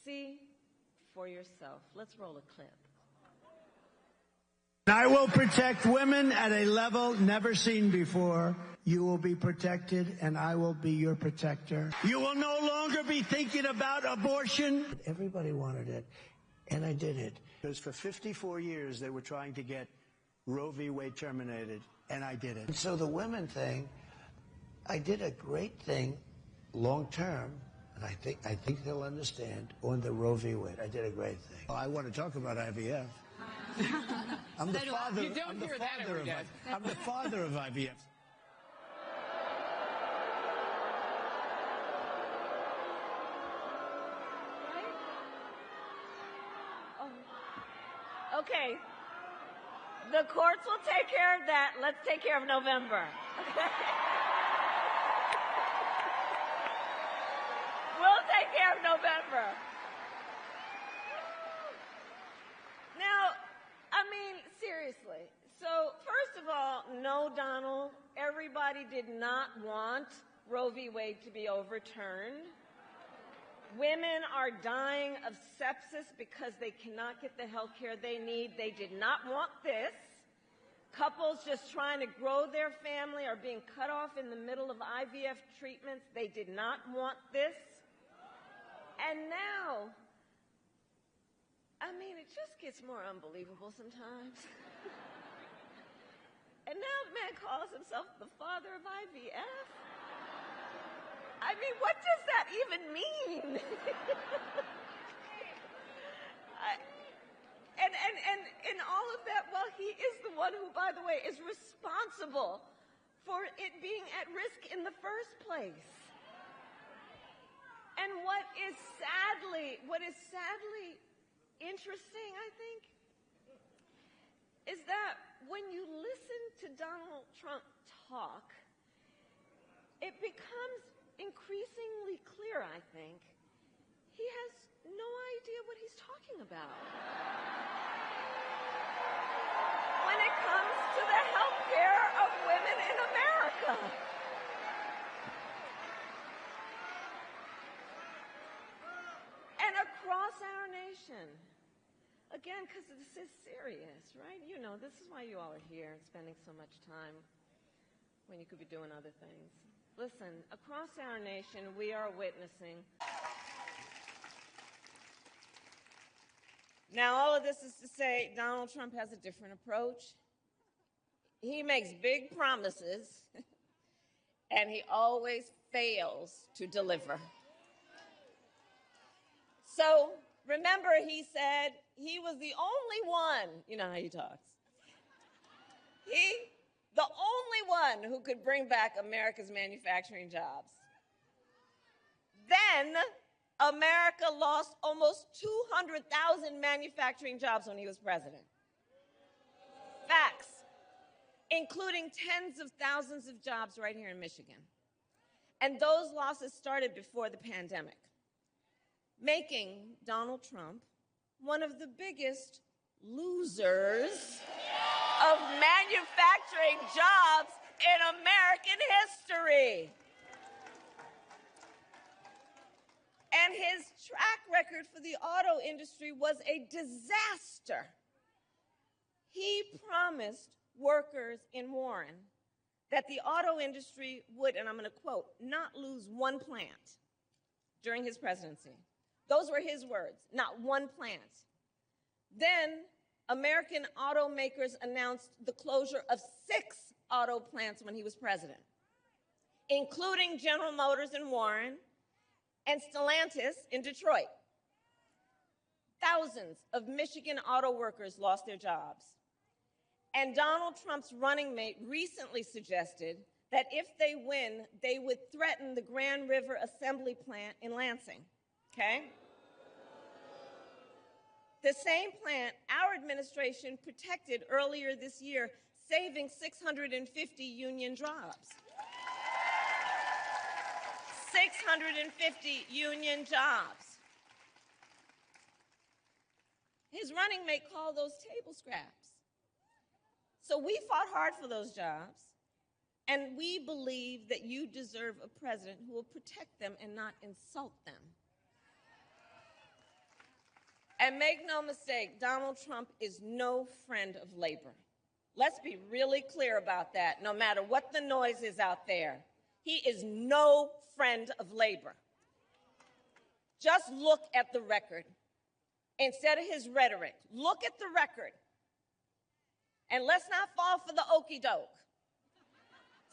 Speaker 1: See for yourself. Let's roll a clip.
Speaker 2: I will protect women at a level never seen before. You will be protected, and I will be your protector. You will no longer be thinking about abortion. Everybody wanted it, and I did it. Because for 54 years, they were trying to get Roe v. Wade terminated, and I did it. And so the women thing, I did a great thing long term, and I think they'll understand, on the Roe v. Wade. I did a great thing. I want to talk about IVF. I'm the father.
Speaker 3: You don't hear that every day.
Speaker 2: I'm the father of IVF.
Speaker 1: Okay. The courts will take care of that. Let's take care of November. We'll take care of November. everybody did not want Roe v. Wade to be overturned. Women are dying of sepsis because they cannot get the health care they need. They did not want this. Couples just trying to grow their family are being cut off in the middle of IVF treatments. They did not want this. And now, I mean, it just gets more unbelievable sometimes. And now the man calls himself the father of IVF. I mean, what does that even mean? And all of that, well, he is the one who, by the way, is responsible for it being at risk in the first place. And what is sadly interesting, I think, is that when you listen to Donald Trump talk, it becomes increasingly clear, I think, he has no idea what he's talking about when it comes to the health care of women in America. And across our nation, again, because this is serious, right? You know, this is why you all are here and spending so much time when you could be doing other things. Listen, across our nation, we are witnessing. Now, all of this is to say Donald Trump has a different approach. He makes big promises, and he always fails to deliver. So, remember, he said he was the only one, you know how he talks, the only one who could bring back America's manufacturing jobs. Then, America lost almost 200,000 manufacturing jobs when he was president. Facts, including tens of thousands of jobs right here in Michigan. And those losses started before the pandemic, making Donald Trump one of the biggest losers of manufacturing jobs in American history. And his track record for the auto industry was a disaster. He promised workers in Warren that the auto industry would, and I'm going to quote, not lose one plant during his presidency. Those were his words, not one plant. Then American automakers announced the closure of 6 auto plants when he was president, including General Motors in Warren and Stellantis in Detroit. Thousands of Michigan auto workers lost their jobs. And Donald Trump's running mate recently suggested that if they win, they would threaten the Grand River Assembly Plant in Lansing, okay? The same plant our administration protected earlier this year, saving 650 union jobs. 650 union jobs. His running mate called those table scraps. So we fought hard for those jobs, and we believe that you deserve a president who will protect them and not insult them. And make no mistake, Donald Trump is no friend of labor. Let's be really clear about that, no matter what the noise is out there. He is no friend of labor. Just look at the record. Instead of his rhetoric, look at the record. And let's not fall for the okie doke.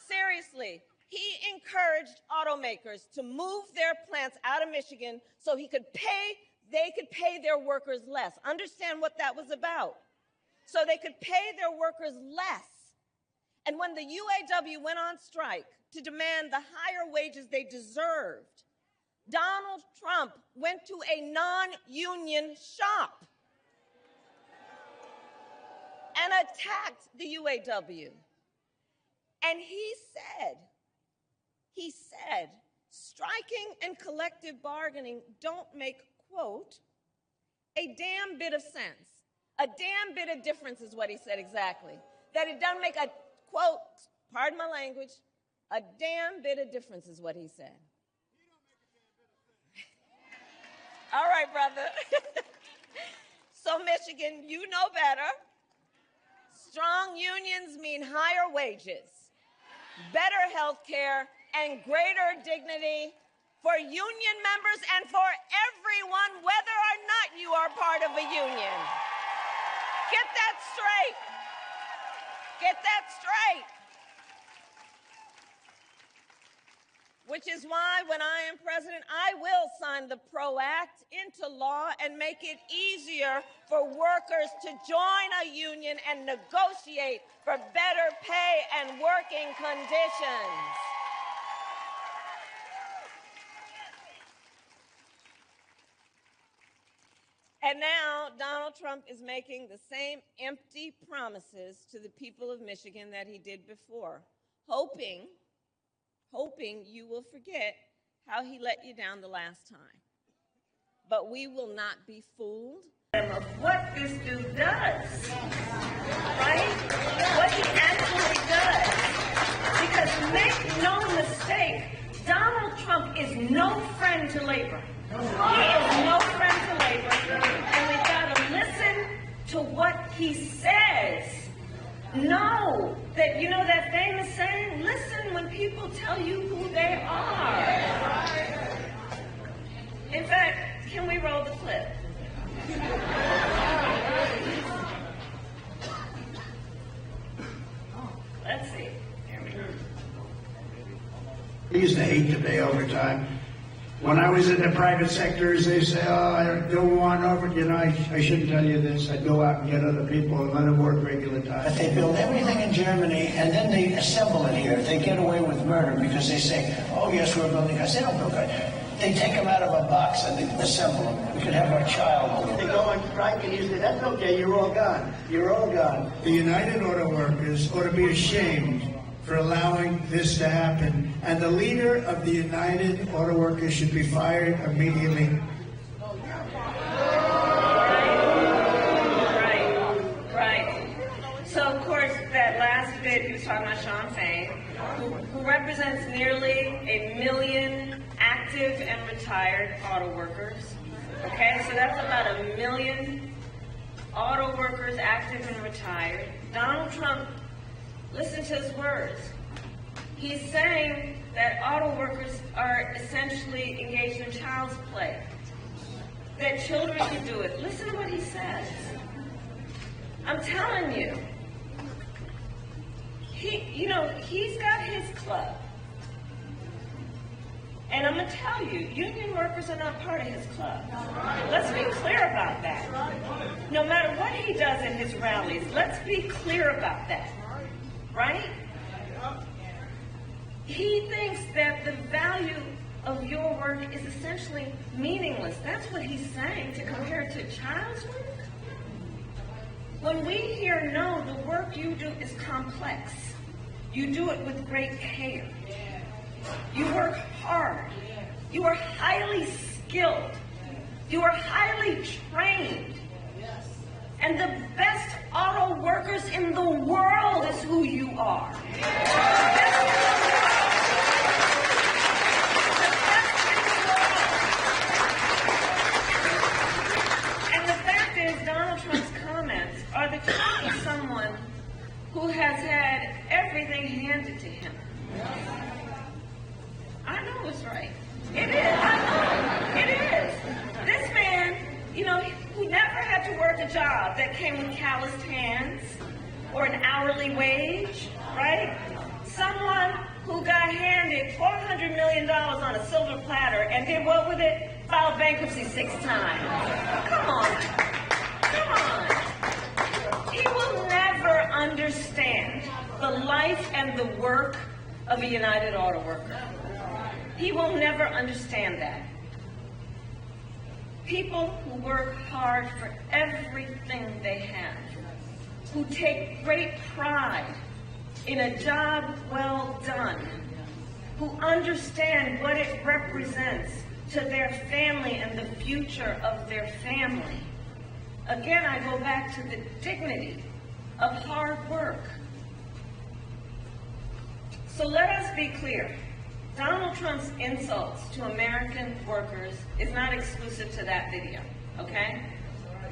Speaker 1: Seriously, he encouraged automakers to move their plants out of Michigan so they could pay their workers less. Understand what that was about. So they could pay their workers less. And when the UAW went on strike to demand the higher wages they deserved, Donald Trump went to a non-union shop and attacked the UAW. And he said, striking and collective bargaining don't make, quote, a damn bit of sense. A damn bit of difference is what he said exactly. That it doesn't make a, quote, pardon my language, a damn bit of difference is what he said. All right, brother. So Michigan, you know better. Strong unions mean higher wages, better health care, and greater dignity for union members and for everyone, whether or not you are part of a union. Get that straight. Get that straight. Which is why when I am president, I will sign the PRO Act into law and make it easier for workers to join a union and negotiate for better pay and working conditions. And now Donald Trump is making the same empty promises to the people of Michigan that he did before, hoping you will forget how he let you down the last time. But we will not be fooled of what this dude does, right? What he actually does. Because make no mistake, Donald Trump is no friend to labor. He is no friend to labor, and we've got to listen to what he says. Know that, you know that famous saying, listen when people tell you who they are. In fact, can we roll the clip? Let's see. Here we go.
Speaker 2: I used to hate to pay overtime. When I was in the private sectors, they say, oh, I don't want over, you know, I shouldn't tell you this. I'd go out and get other people and let them work regular time. But they build everything in Germany, and then they assemble it here. They get away with murder because they say, oh, yes, we're building guys. They don't build guys. They take them out of a box and they assemble them. We could have our child. They go on strike and you say, that's okay, you're all gone. You're all gone. The United Auto Workers ought to be ashamed for allowing this to happen. And the leader of the United Auto Workers should be fired immediately.
Speaker 1: Right. So, of course, that last bit, he was talking about Sean Fain, who represents nearly 1 million active and retired auto workers. Okay, so that's about 1 million auto workers, active and retired. Donald Trump, listen to his words. He's saying that auto workers are essentially engaged in child's play, that children can do it. Listen to what he says. I'm telling you, he's got his club. And I'm going to tell you, union workers are not part of his club. Let's be clear about that. No matter what he does at his rallies, let's be clear about that. Right? He thinks that the value of your work is essentially meaningless. That's what he's saying, to compare it to child's work. When we hear, no, the work you do is complex. You do it with great care. You work hard. You are highly skilled. You are highly trained. And the best auto workers in the world is who you are. And the fact is, Donald Trump's comments are the truth of someone who has had everything handed to him. I know it's right. It is. I know. It is. This man, who never had to work a job that came with calloused hands or an hourly wage, right? Someone who got handed $400 million on a silver platter and did what with it? Filed bankruptcy 6 times. Come on. Come on. He will never understand the life and the work of a United Auto Worker. He will never understand that. People who work hard for everything they have, who take great pride in a job well done, who understand what it represents to their family and the future of their family. Again, I go back to the dignity of hard work. So let us be clear. Donald Trump's insults to American workers is not exclusive to that video, okay?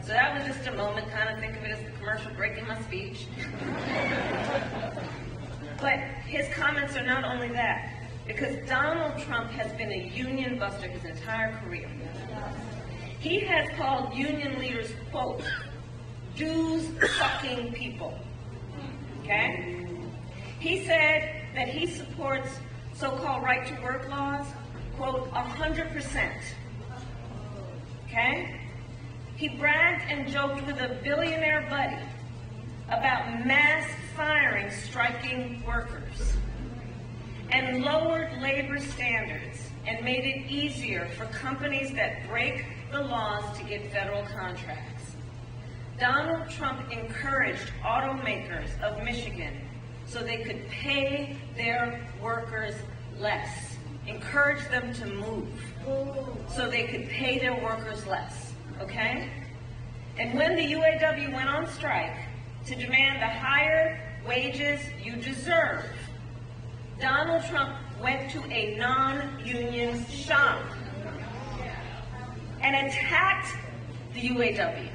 Speaker 1: So that was just a moment, kind of think of it as the commercial break in my speech. But his comments are not only that, because Donald Trump has been a union buster his entire career. He has called union leaders, quote, dues-sucking people, okay? He said that he supports so-called right-to-work laws, quote, 100%, okay? He bragged and joked with a billionaire buddy about mass firing striking workers and lowered labor standards and made it easier for companies that break the laws to get federal contracts. Donald Trump encouraged automakers of Michigan so they could pay their workers less, encouraged them to move so they could pay their workers less, okay? And when the UAW went on strike to demand the higher wages you deserve, Donald Trump went to a non-union shop and attacked the UAW.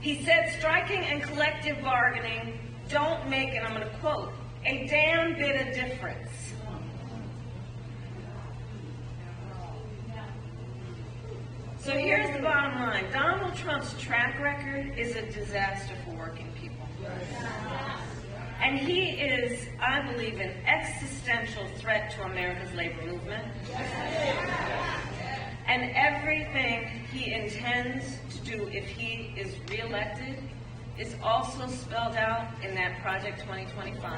Speaker 1: He said striking and collective bargaining don't make, and I'm going to quote, a damn bit of difference. So here's the bottom line. Donald Trump's track record is a disaster for working people. And he is, I believe, an existential threat to America's labor movement. And everything he intends to do if he is reelected is also spelled out in that Project 2025.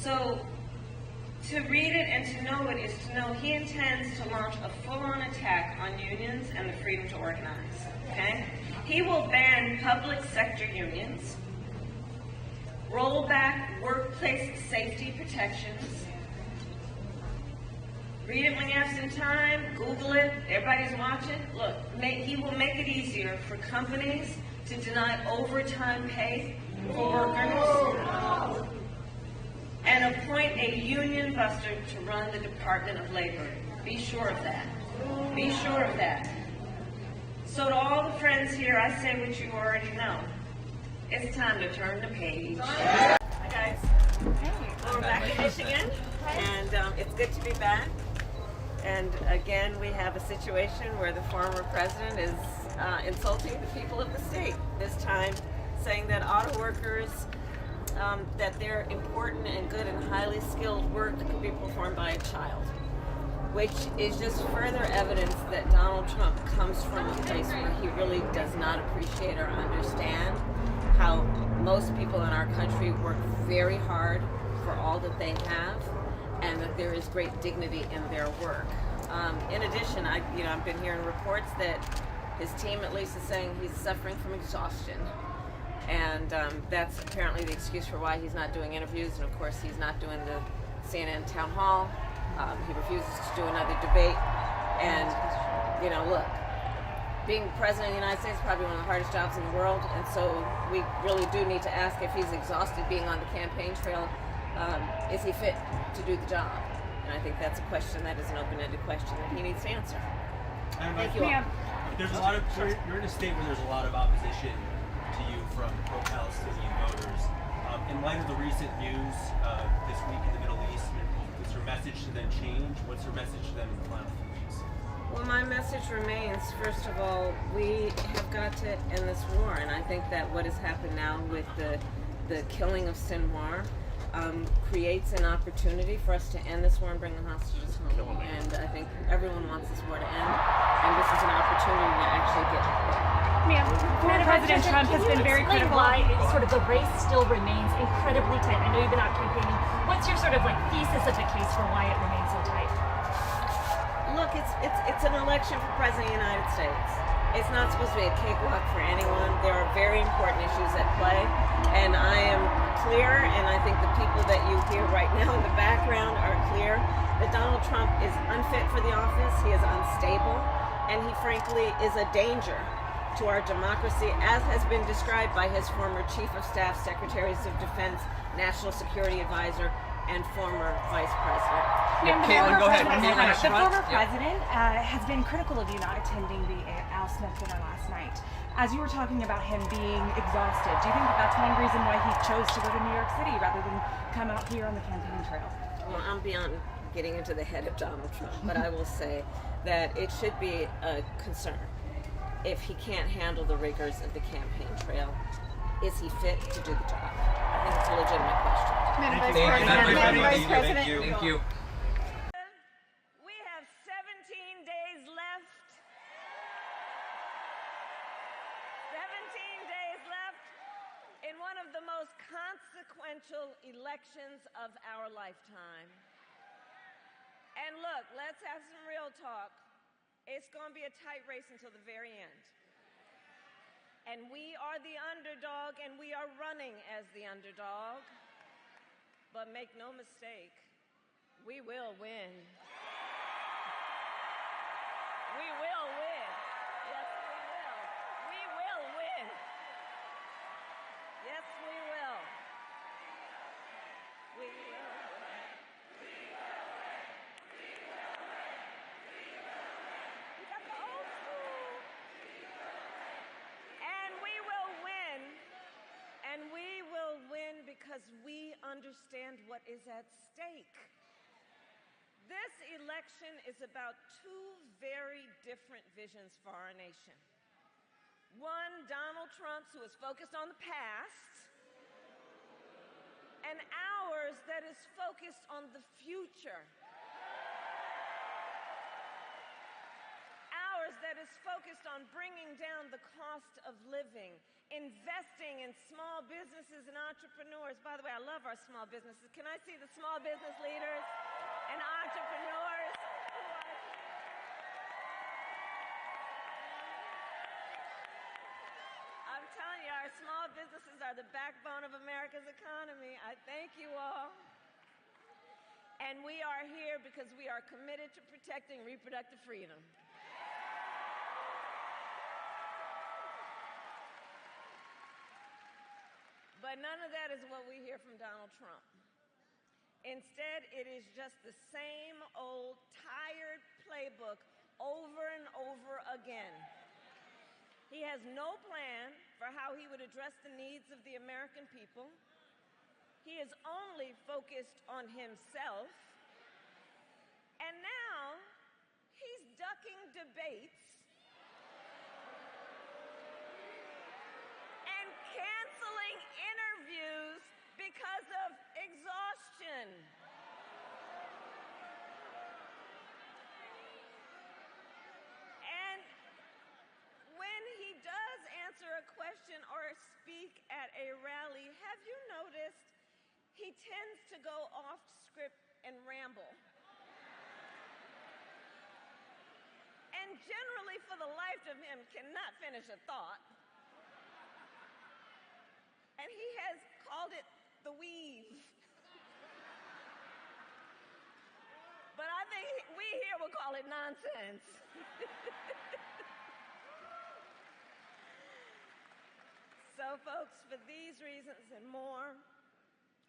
Speaker 1: So to read it and to know it is to know he intends to launch a full-on attack on unions and the freedom to organize, okay? He will ban public sector unions, roll back workplace safety protections. Read it when you have some time, Google it, everybody's watching. Look, he will make it easier for companies to deny overtime pay for workers and appoint a union buster to run the Department of Labor. Be sure of that. Be sure of that. So to all the friends here, I say what you already know. It's time to turn the page. Hi guys. Hey. We're back in Michigan, and it's good to be back. And again, we have a situation where the former president is insulting the people of the state. This time saying that auto workers, that their important and good and highly skilled work could be performed by a child, which is just further evidence that Donald Trump comes from a place where he really does not appreciate or understand how most people in our country work very hard for all that they have, and that there is great dignity in their work. In addition, I've been hearing reports that his team at least is saying he's suffering from exhaustion. And that's apparently the excuse for why he's not doing interviews. And of course, he's not doing the CNN town hall. He refuses to do another debate. And, look, being president of the United States is probably one of the hardest jobs in the world. And so we really do need to ask if he's exhausted being on the campaign trail. Is he fit to do the job? And I think that's a question that is an open-ended question that he needs to answer. Thank you all.
Speaker 3: There's a lot of, you're in a state where there's a lot of opposition to you from pro-Palestinian voters. In light of the recent news this week in the Middle East, is your message to them change? What's your message to them in the final few weeks?
Speaker 1: Well, my message remains, first of all, we have got to end this war. And I think that what has happened now with the killing of Sinwar creates an opportunity for us to end this war and bring the hostages home. And I think everyone wants this war to end, and this is an opportunity to actually get it.
Speaker 4: Ma'am, President Trump has been very critical.
Speaker 5: Why sort of the race still remains incredibly tight? I know you've been out campaigning. What's your sort of thesis of the case for why it remains so tight?
Speaker 1: Look, it's an election for President of the United States. It's not supposed to be a cakewalk for anyone. There are very important issues at play, and I am clear, and I think the people that you hear right now in the background are clear, that Donald Trump is unfit for the office, he is unstable, and he frankly is a danger to our democracy, as has been described by his former Chief of Staff, Secretaries of Defense, National Security Advisor, and former Vice President.
Speaker 3: Caitlin, go ahead.
Speaker 4: The former president has been critical of you not attending the Al Smith dinner last night. As you were talking about him being exhausted, do you think that that's one reason why he chose to go to New York City rather than come out here on the campaign trail?
Speaker 1: Well, I'm beyond getting into the head of Donald Trump, but I will say that it should be a concern if he can't handle the rigors of the campaign trail. Is he fit to do the job? I think it's a legitimate question.
Speaker 4: Madam
Speaker 3: Vice President.
Speaker 6: Thank you.
Speaker 1: We have 17 days left. 17 days left in one of the most consequential elections of our lifetime. And look, let's have some real talk. It's going to be a tight race until the very end. And we are the underdog, and we are running as the underdog. But make no mistake, we will win. We will win. Yes, we will. We will win. Yes, we will. We will win. You got the old school. And we will win. And we will win because we understand what is at stake. This election is about two very different visions for our nation. One, Donald Trump's, who is focused on the past, and ours that is focused on the future. Ours that is focused on bringing down the cost of living, investing in small businesses and entrepreneurs. By the way, I love our small businesses. Can I see the small business leaders and entrepreneurs? I'm telling you, our small businesses are the backbone of America's economy. I thank you all. And we are here because we are committed to protecting reproductive freedom. But none of that is what we hear from Donald Trump. Instead, it is just the same old tired playbook over and over again. He has no plan for how he would address the needs of the American people. He is only focused on himself. And now, he's ducking debates and canceling interviews because of exhaustion. And when he does answer a question or speak at a rally, have you noticed he tends to go off script and ramble? And generally, for the life of him, cannot finish a thought. And he has called it the weave. But I think we here will call it nonsense. So, folks, for these reasons and more,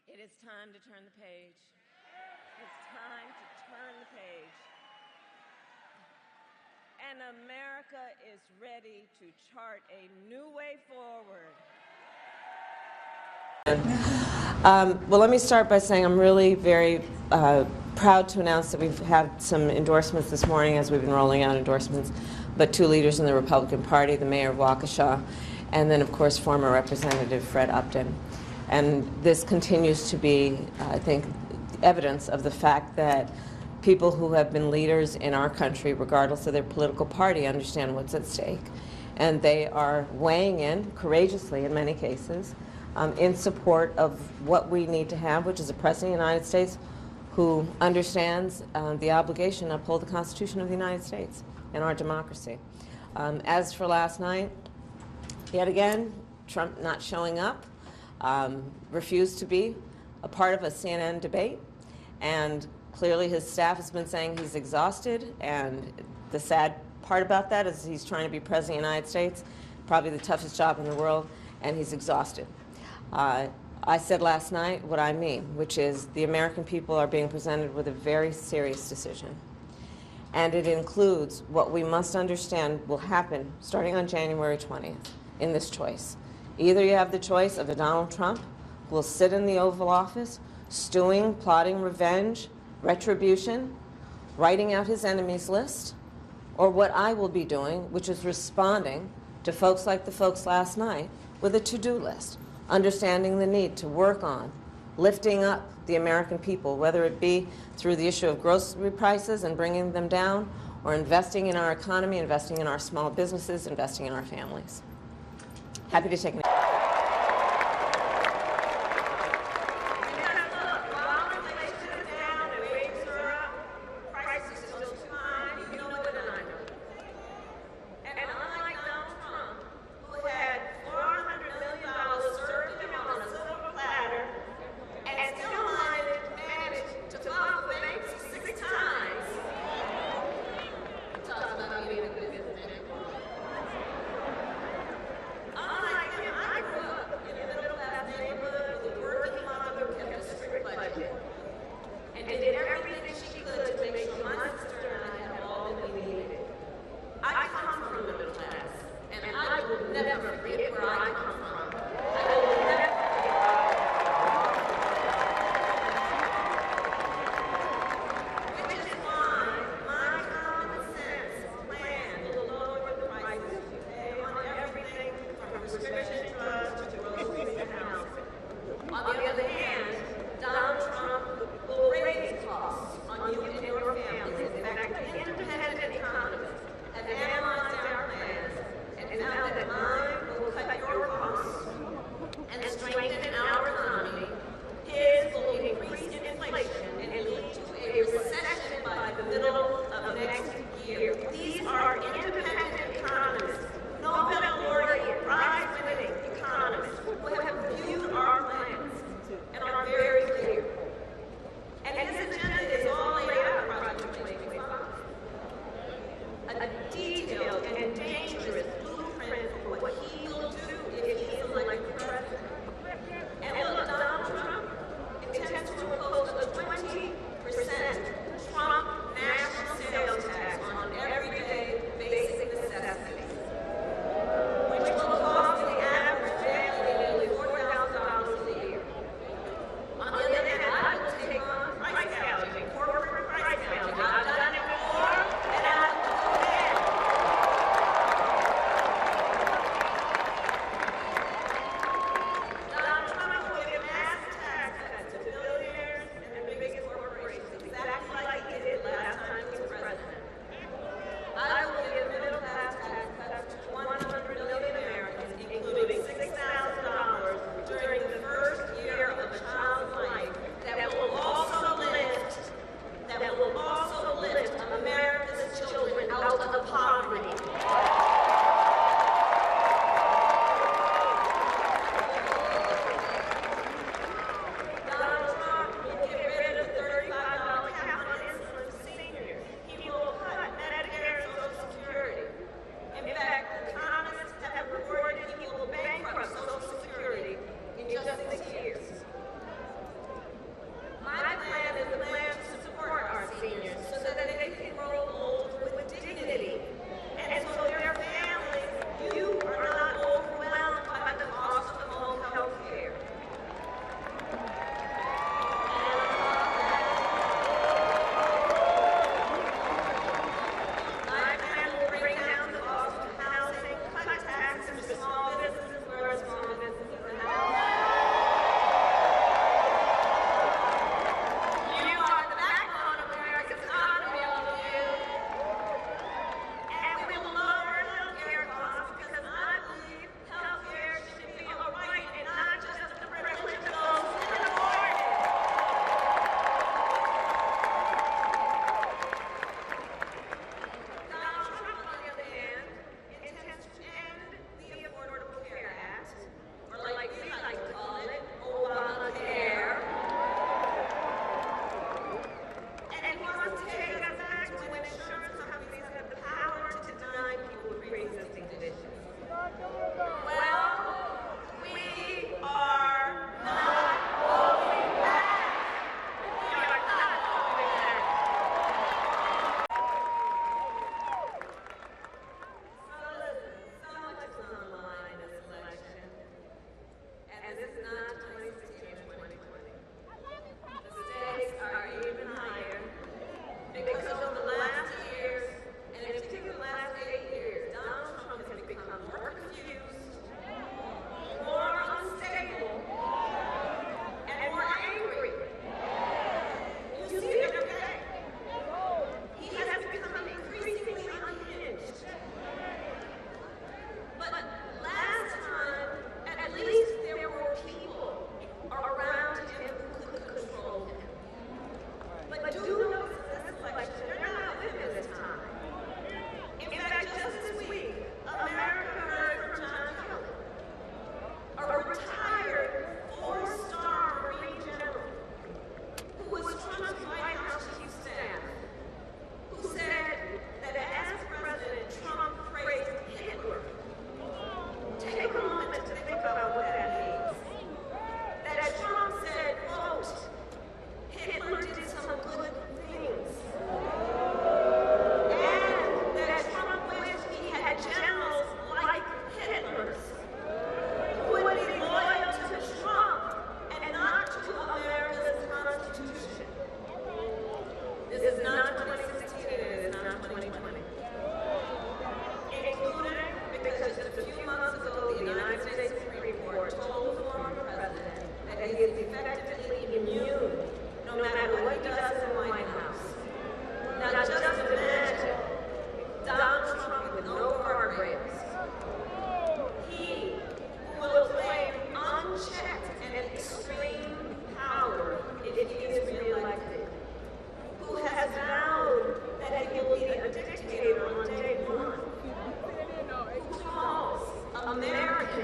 Speaker 1: it is time to turn the page. It's time to turn the page. And America is ready to chart a new way forward. Well, let me start by saying I'm really very proud to announce that we've had some endorsements this morning as we've been rolling out endorsements, but two leaders in the Republican Party, the mayor of Waukesha, and then, of course, former Representative Fred Upton. And this continues to be, I think, evidence of the fact that people who have been leaders in our country, regardless of their political party, understand what's at stake. And they are weighing in, courageously in many cases, in support of what we need to have, which is a President of the United States who understands the obligation to uphold the Constitution of the United States and our democracy. As for last night, yet again, Trump not showing up, refused to be a part of a CNN debate, and clearly his staff has been saying he's exhausted, and the sad part about that is he's trying to be President of the United States probably the toughest job in the world, and he's exhausted. I said last night what I mean, which is the American people are being presented with a very serious decision. And it includes what we must understand will happen starting on January 20th in this choice. Either you have the choice of a Donald Trump who will sit in the Oval Office, stewing, plotting revenge, retribution, writing out his enemies list, or what I will be doing, which is responding to folks like the folks last night with a to-do list, understanding the need to work on lifting up the American people, whether it be through the issue of grocery prices and bringing them down, or investing in our economy, investing in our small businesses, investing in our families. Happy to take an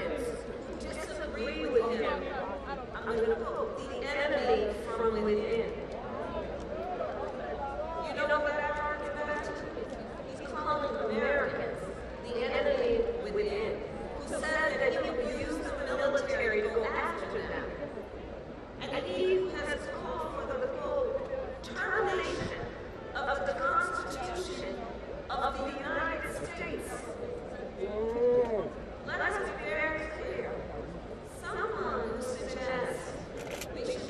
Speaker 1: Americans who disagree with him, I'm going to quote, the enemy from within. You know what that argument? He's calling Americans the enemy within, who said that he would use the military to go after them. And he has called for the, quote, termination of the Constitution of the United States. Let us be very clear. Someone who suggests we should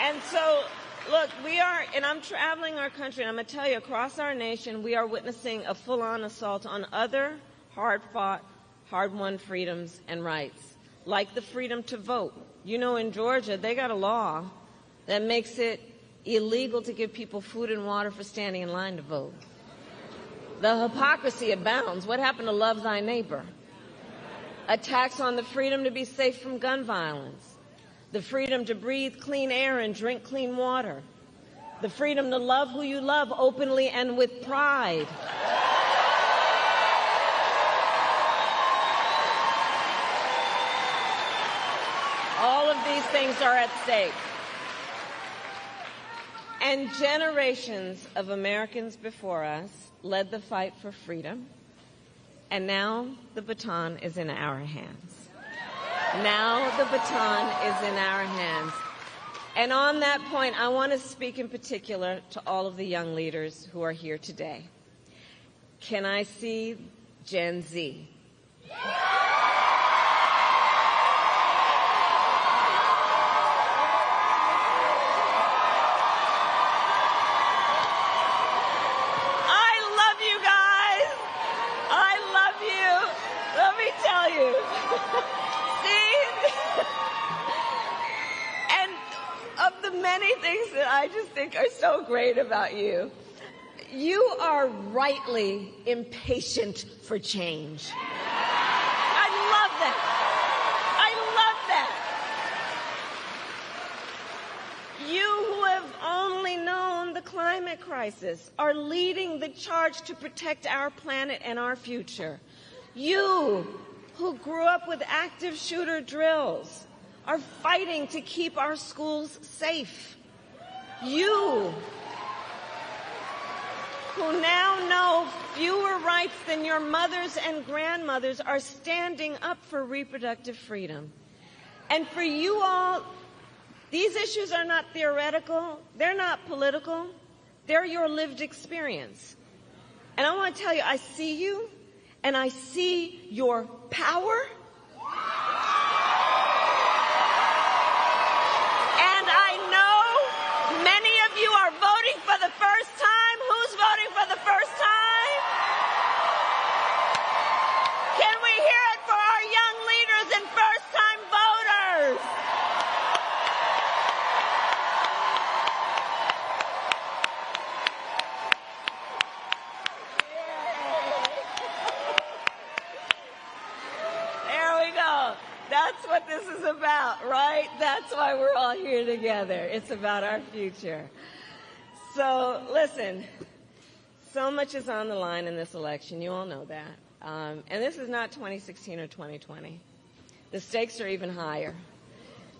Speaker 1: And so, look, and I'm traveling our country, and I'm going to tell you, across our nation, we are witnessing a full-on assault on other hard-fought, hard-won freedoms and rights, like the freedom to vote. You know, in Georgia, they got a law that makes it illegal to give people food and water for standing in line to vote. The hypocrisy abounds. What happened to love thy neighbor? Attacks on the freedom to be safe from gun violence, the freedom to breathe clean air and drink clean water, the freedom to love who you love openly and with pride. All of these things are at stake. And generations of Americans before us led the fight for freedom, and now the baton is in our hands. Now the baton is in our hands. And on that point, I want to speak in particular to all of the young leaders who are here today. Can I see Gen Z? Many things that I just think are so great about you. You are rightly impatient for change. I love that. I love that. You who have only known the climate crisis are leading the charge to protect our planet and our future. You who grew up with active shooter drills are fighting to keep our schools safe. You, who now know fewer rights than your mothers and grandmothers, are standing up for reproductive freedom. And for you all, these issues are not theoretical, they're not political, they're your lived experience. And I want to tell you, I see you, and I see your power. For the first time, who's voting for the first time? Can we hear it for our young leaders and first-time voters? There we go. That's what this is about, right? That's why we're all here together. It's about our future. So, listen, so much is on the line in this election. You all know that. And this is not 2016 or 2020. The stakes are even higher.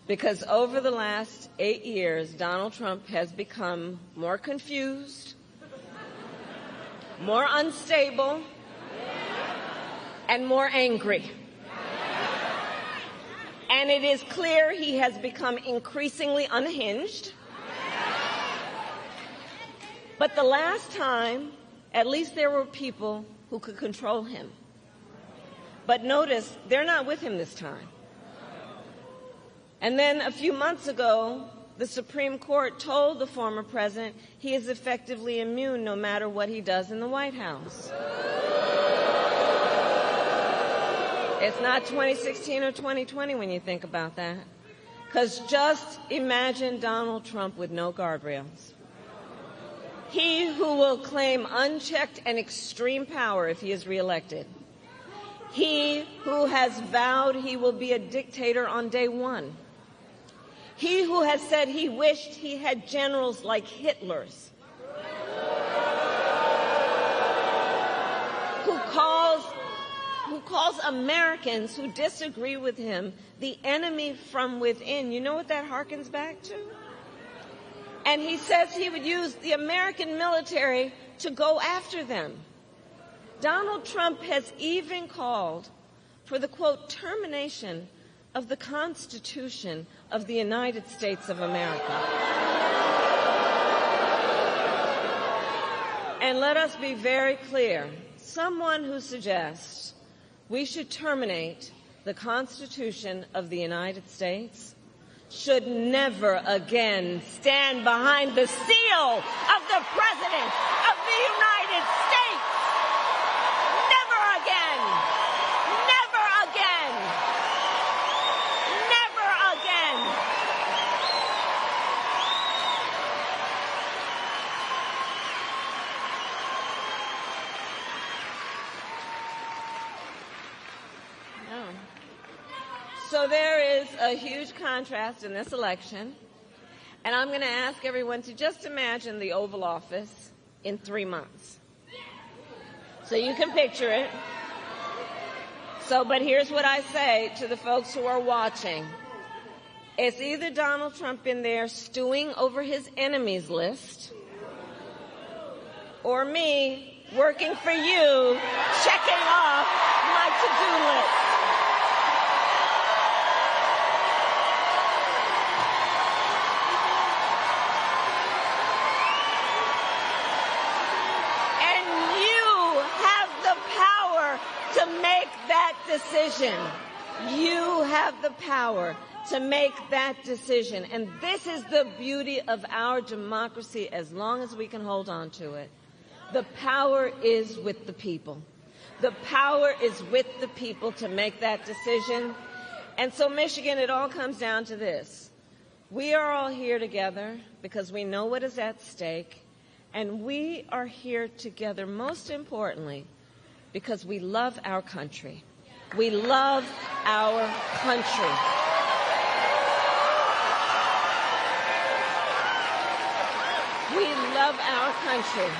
Speaker 1: Because over the last 8 years, Donald Trump has become more confused, more unstable, and more angry. And it is clear he has become increasingly unhinged. But the last time, at least there were people who could control him. But notice, they're not with him this time. And then a few months ago, the Supreme Court told the former president he is effectively immune no matter what he does in the White House. It's not 2016 or 2020 when you think about that. Because just imagine Donald Trump with no guardrails. He who will claim unchecked and extreme power if he is reelected. He who has vowed he will be a dictator on day one. He who has said he wished he had generals like Hitler's. Who calls Americans who disagree with him the enemy from within. You know what that harkens back to? And he says he would use the American military to go after them. Donald Trump has even called for the, quote, termination of the Constitution of the United States of America. And let us be very clear. Someone who suggests we should terminate the Constitution of the United States should never again stand behind the seal of the President of the United States. Never again. Never again. Never again. No. So there is a huge contrast in this election, and I'm going to ask everyone to just imagine the Oval Office in 3 months. So you can picture it. But here's what I say to the folks who are watching. It's either Donald Trump in there stewing over his enemies list, or me working for you, checking off my to-do list. To make that decision. You have the power to make that decision. And this is the beauty of our democracy as long as we can hold on to it. The power is with the people. The power is with the people to make that decision. And so, Michigan, it all comes down to this. We are all here together because we know what is at stake. And we are here together, most importantly, because we love our country. We love our country. We love our country.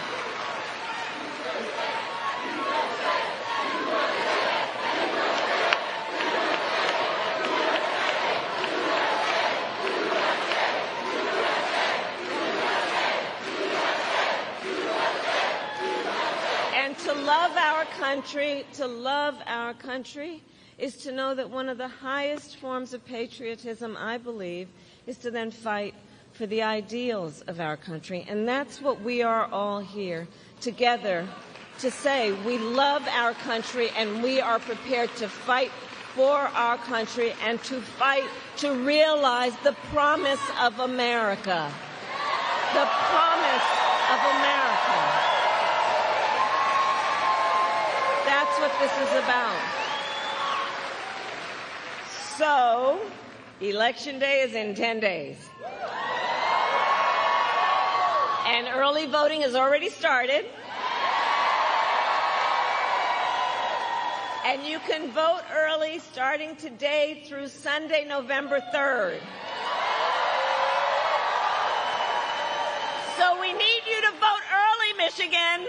Speaker 1: To love our country is to know that one of the highest forms of patriotism, I believe, is to then fight for the ideals of our country. And that's what we are all here together to say. We love our country and we are prepared to fight for our country and to fight to realize the promise of America. The promise of America. That's what this is about. So, Election Day is in 10 days. And early voting has already started. And you can vote early starting today through Sunday, November 3rd. So we need you to vote early, Michigan.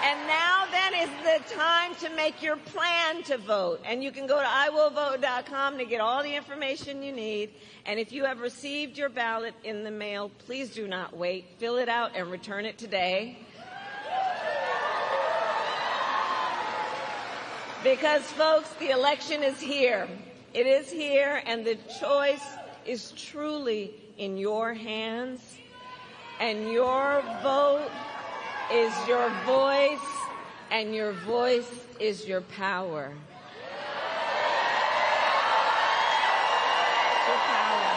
Speaker 1: And now then is the time to make your plan to vote. And you can go to iwillvote.com to get all the information you need. And if you have received your ballot in the mail, please do not wait. Fill it out and return it today. Because, folks, the election is here. It is here, and the choice is truly in your hands. And your vote is your voice, and your voice is your power. Your power.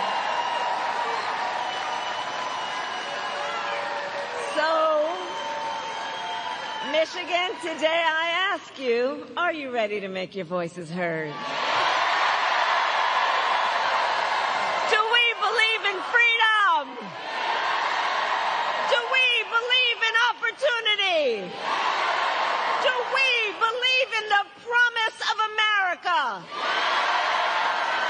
Speaker 1: So, Michigan, today I ask you, are you ready to make your voices heard? Do we believe in freedom? Do we believe in opportunity? Do we believe in the promise of America?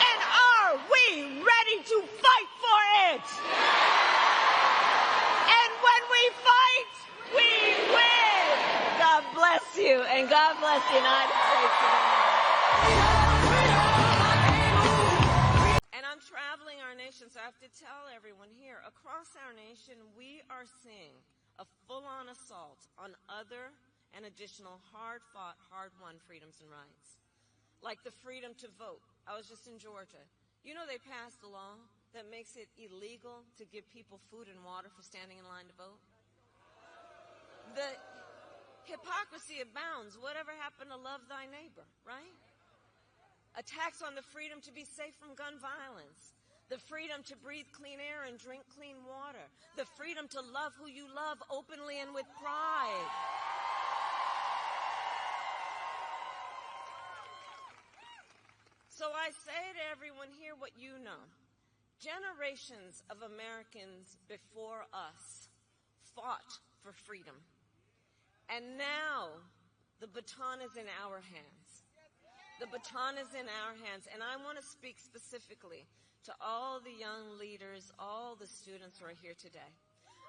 Speaker 1: And are we ready to fight for it? And when we fight, we win. God bless you, and God bless the United States of America. And I'm traveling our nation, so I have to tell everyone here, across our nation, we are seeing a full-on assault on other and additional hard-fought, hard-won freedoms and rights, like the freedom to vote. I was just in Georgia. You know they passed a law that makes it illegal to give people food and water for standing in line to vote? The hypocrisy abounds. Whatever happened to love thy neighbor, right? attacks on the freedom to be safe from gun violence, the freedom to breathe clean air and drink clean water, the freedom to love who you love openly and with pride. So I say to everyone here what you know. Generations of Americans before us fought for freedom. And now the baton is in our hands. The baton is in our hands. And I want to speak specifically to all the young leaders, all the students who are here today.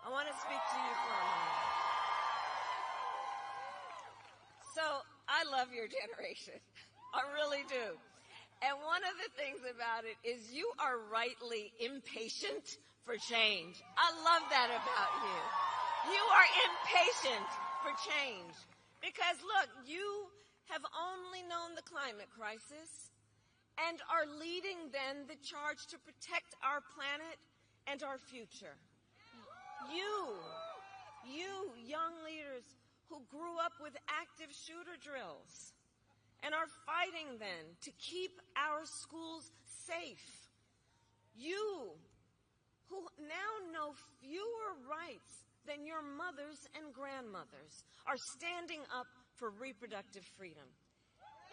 Speaker 1: I want to speak to you for a moment. So I love your generation. I really do. And one of the things about it is you are rightly impatient for change. I love that about you. You are impatient for change. Because look, you have only known the climate crisis and are leading then the charge to protect our planet and our future. You young leaders who grew up with active shooter drills and are fighting then to keep our schools safe. You, who now know fewer rights than your mothers and grandmothers, are standing up for reproductive freedom.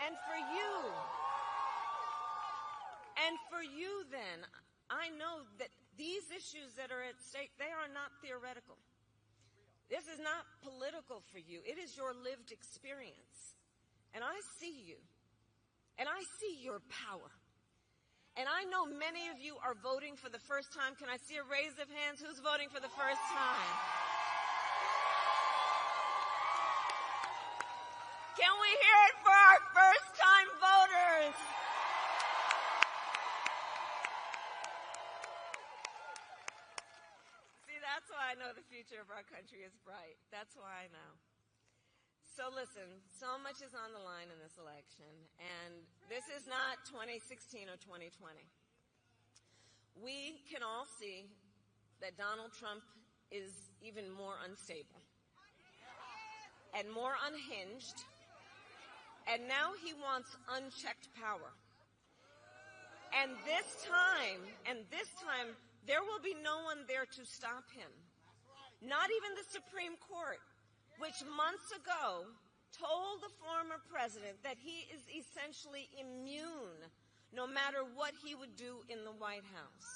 Speaker 1: And for you then, I know that these issues that are at stake, they are not theoretical. This is not political for you. It is your lived experience. And I see you, and I see your power. And I know many of you are voting for the first time. Can I see a raise of hands? Who's voting for the first time? Can we hear it for our first-time voters? See, that's why I know the future of our country is bright. That's why I know. So listen, so much is on the line in this election, and this is not 2016 or 2020. We can all see that Donald Trump is even more unstable and more unhinged, and now he wants unchecked power. And this time, there will be no one there to stop him. Not even the Supreme Court, which months ago told the former president that he is essentially immune no matter what he would do in the White House.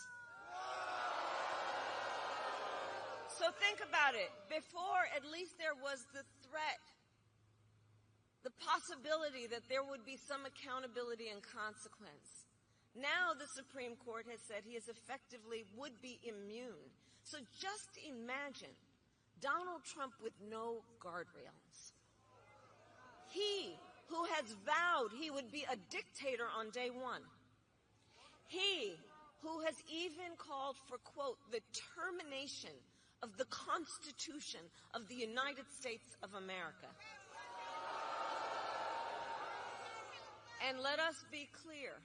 Speaker 1: So think about it. Before, at least there was the threat, the possibility that there would be some accountability and consequence. Now the Supreme Court has said he is effectively would be immune. So just imagine Donald Trump with no guardrails. He who has vowed he would be a dictator on day one. He who has even called for, quote, the termination of the Constitution of the United States of America. And let us be clear.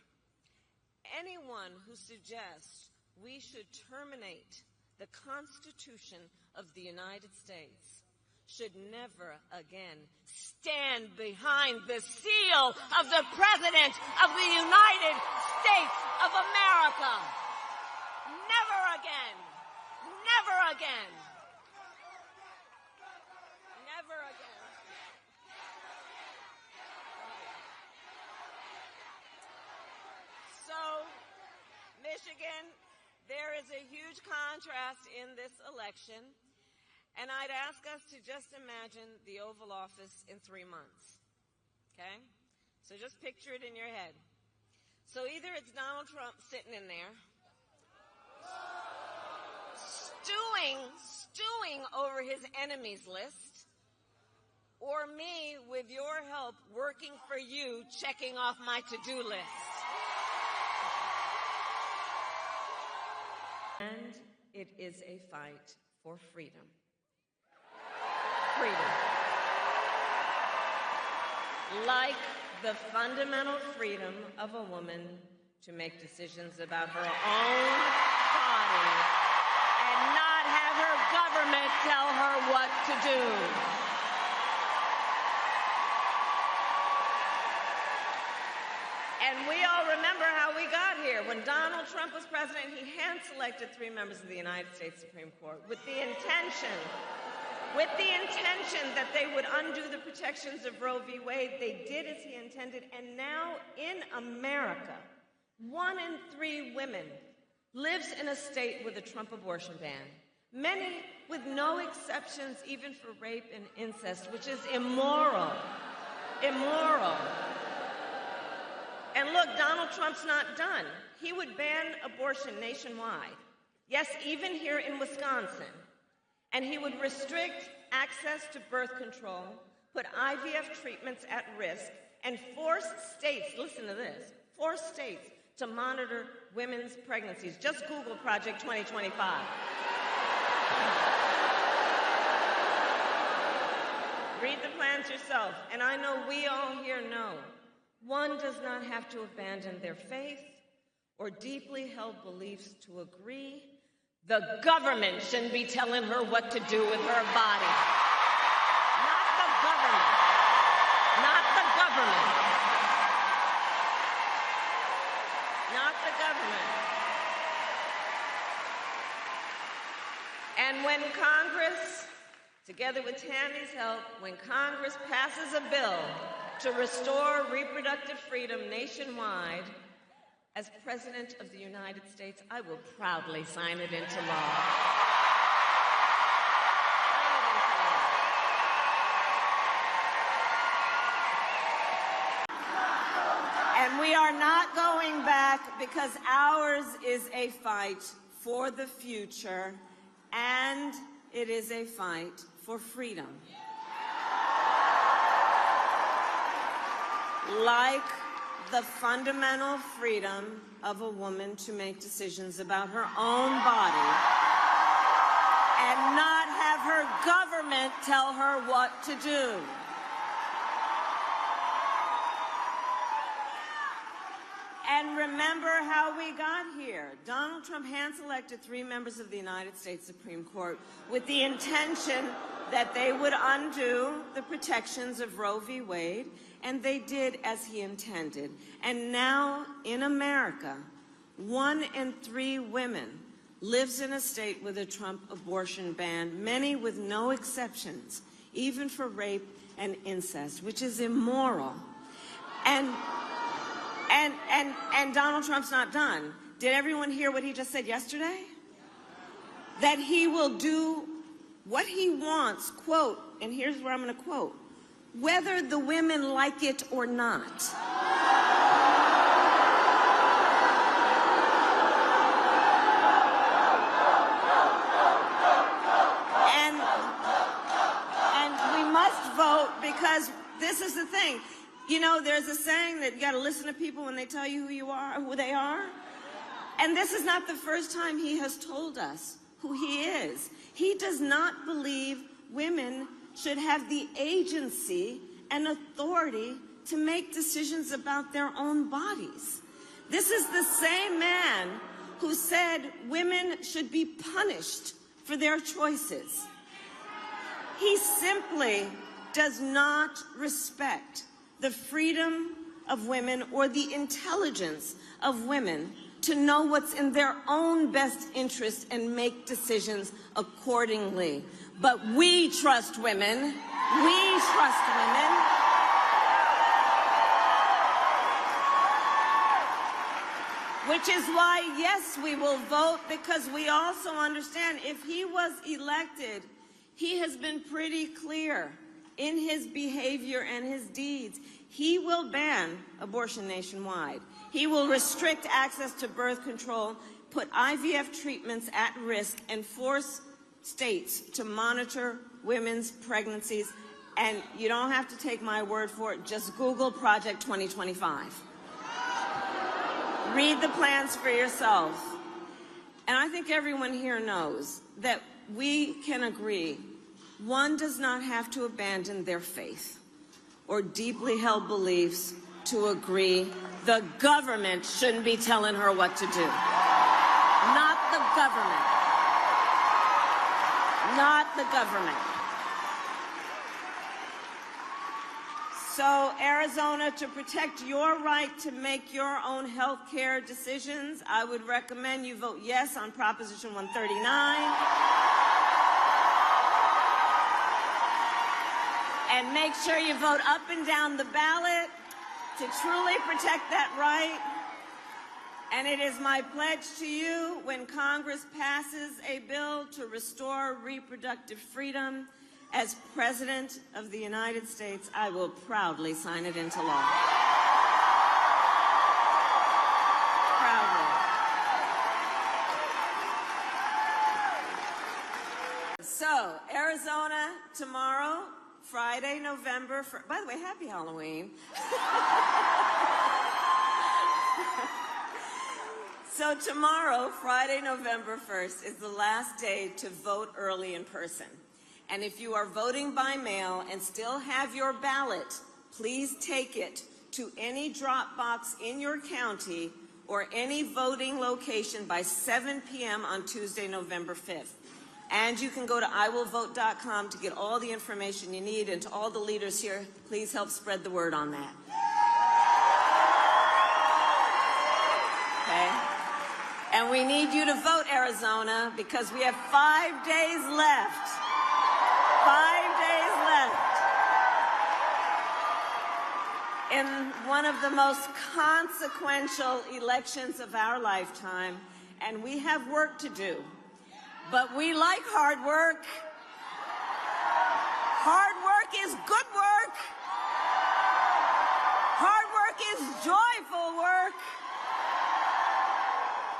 Speaker 1: Anyone who suggests we should terminate the Constitution of the United States should never again stand behind the seal of the President of the United States of America. Never again. Never again. Never again. So, Michigan, there is a huge contrast in this election, and I'd ask us to just imagine the Oval Office in 3 months, okay? So just picture it in your head. So either it's Donald Trump sitting in there, stewing over his enemies list, or me, with your help, working for you, checking off my to-do list. And it is a fight for freedom. Freedom. Like the fundamental freedom of a woman to make decisions about her own body and not have her government tell her what to do. And we all remember how we got here. When Donald Trump was president, he hand-selected 3 members of the United States Supreme Court with the intention that they would undo the protections of Roe v. Wade. They did as he intended, and now in America, 1 in 3 women lives in a state with a Trump abortion ban. Many with no exceptions, even for rape and incest, which is immoral. Immoral. And look, Donald Trump's not done. He would ban abortion nationwide. Yes, even here in Wisconsin. And he would restrict access to birth control, put IVF treatments at risk, and force states, listen to this, force states to monitor women's pregnancies. Just Google Project 2025. Read the plans yourself. And I know we all here know one does not have to abandon their faith or deeply held beliefs to agree. The government shouldn't be telling her what to do with her body. Not the government. Not the government. Not the government. And when Congress, together with Tammy's help, when Congress passes a bill to restore reproductive freedom nationwide, as President of the United States, I will proudly sign it into law. And we are not going back, because ours is a fight for the future, and it is a fight for freedom. Like the fundamental freedom of a woman to make decisions about her own body and not have her government tell her what to do. And remember how we got here. Donald Trump hand-selected 3 members of the United States Supreme Court with the intention that they would undo the protections of Roe v. Wade, and they did as he intended. And now, in America, 1 in 3 women lives in a state with a Trump abortion ban, many with no exceptions, even for rape and incest, which is immoral. And Donald Trump's not done. Did everyone hear what he just said yesterday? That he will do what he wants, quote, and here's where I'm going to quote, whether the women like it or not. And we must vote, because this is the thing. You know, there's a saying that you got to listen to people when they tell you who you are, who they are. And this is not the first time he has told us who he is. He does not believe women should have the agency and authority to make decisions about their own bodies. This is the same man who said women should be punished for their choices. He simply does not respect the freedom of women or the intelligence of women to know what's in their own best interest and make decisions accordingly. But we trust women. We trust women. Which is why, yes, we will vote, because we also understand if he was elected, he has been pretty clear in his behavior and his deeds. He will ban abortion nationwide. He will restrict access to birth control, put IVF treatments at risk, and force states to monitor women's pregnancies. And you don't have to take my word for it. Just Google Project 2025. Read the plans for yourself. And I think everyone here knows that we can agree one does not have to abandon their faith or deeply held beliefs to agree the government shouldn't be telling her what to do. Not the government. Not the government. So, Arizona, to protect your right to make your own health care decisions, I would recommend you vote yes on Proposition 139. And make sure you vote up and down the ballot to truly protect that right. And it is my pledge to you, when Congress passes a bill to restore reproductive freedom, as President of the United States, I will proudly sign it into law. Proudly. So, Arizona tomorrow, Friday, November 1st. By the way, happy Halloween. So tomorrow, Friday, November 1st, is the last day to vote early in person. And if you are voting by mail and still have your ballot, please take it to any drop box in your county or any voting location by 7 p.m. on Tuesday, November 5th. And you can go to iwillvote.com to get all the information you need. And to all the leaders here, please help spread the word on that. Okay? And we need you to vote, Arizona, because we have 5 days left. 5 days left in one of the most consequential elections of our lifetime. And we have work to do. But we like hard work. Hard work is good work. Hard work is joyful work.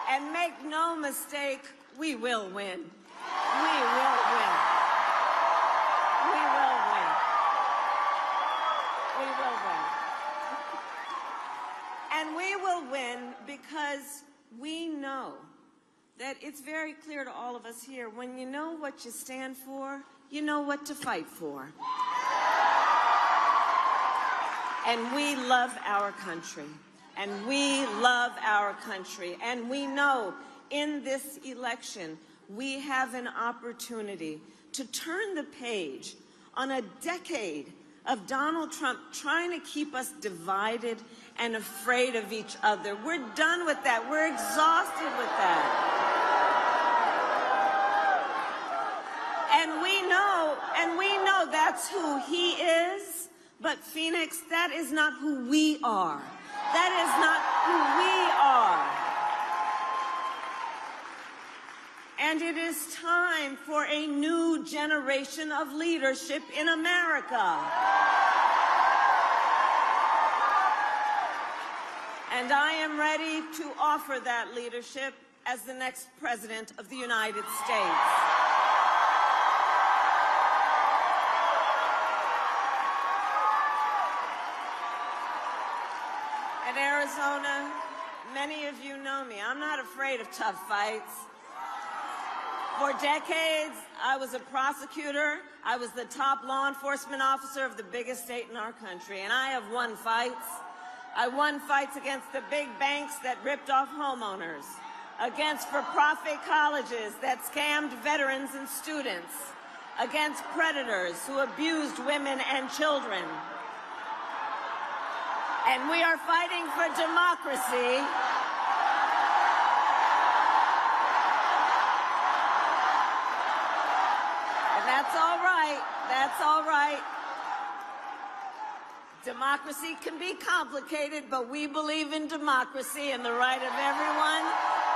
Speaker 1: And make no mistake, we will win. We will win. We will win. We will win. And we will win because we know that it's very clear to all of us here, when you know what you stand for, you know what to fight for. And we love our country. And we love our country. And we know in this election, we have an opportunity to turn the page on a decade of Donald Trump trying to keep us divided and afraid of each other. We're done with that. We're exhausted with that. And we know that's who he is. But Phoenix, that is not who we are. That is not who we are. And it is time for a new generation of leadership in America. And I am ready to offer that leadership as the next President of the United States. In Arizona, many of you know me. I'm not afraid of tough fights. For decades, I was a prosecutor. I was the top law enforcement officer of the biggest state in our country, and I have won fights. I won fights against the big banks that ripped off homeowners, against for-profit colleges that scammed veterans and students, against predators who abused women and children. And we are fighting for democracy. And that's all right. That's all right. Democracy can be complicated, but we believe in democracy and the right of everyone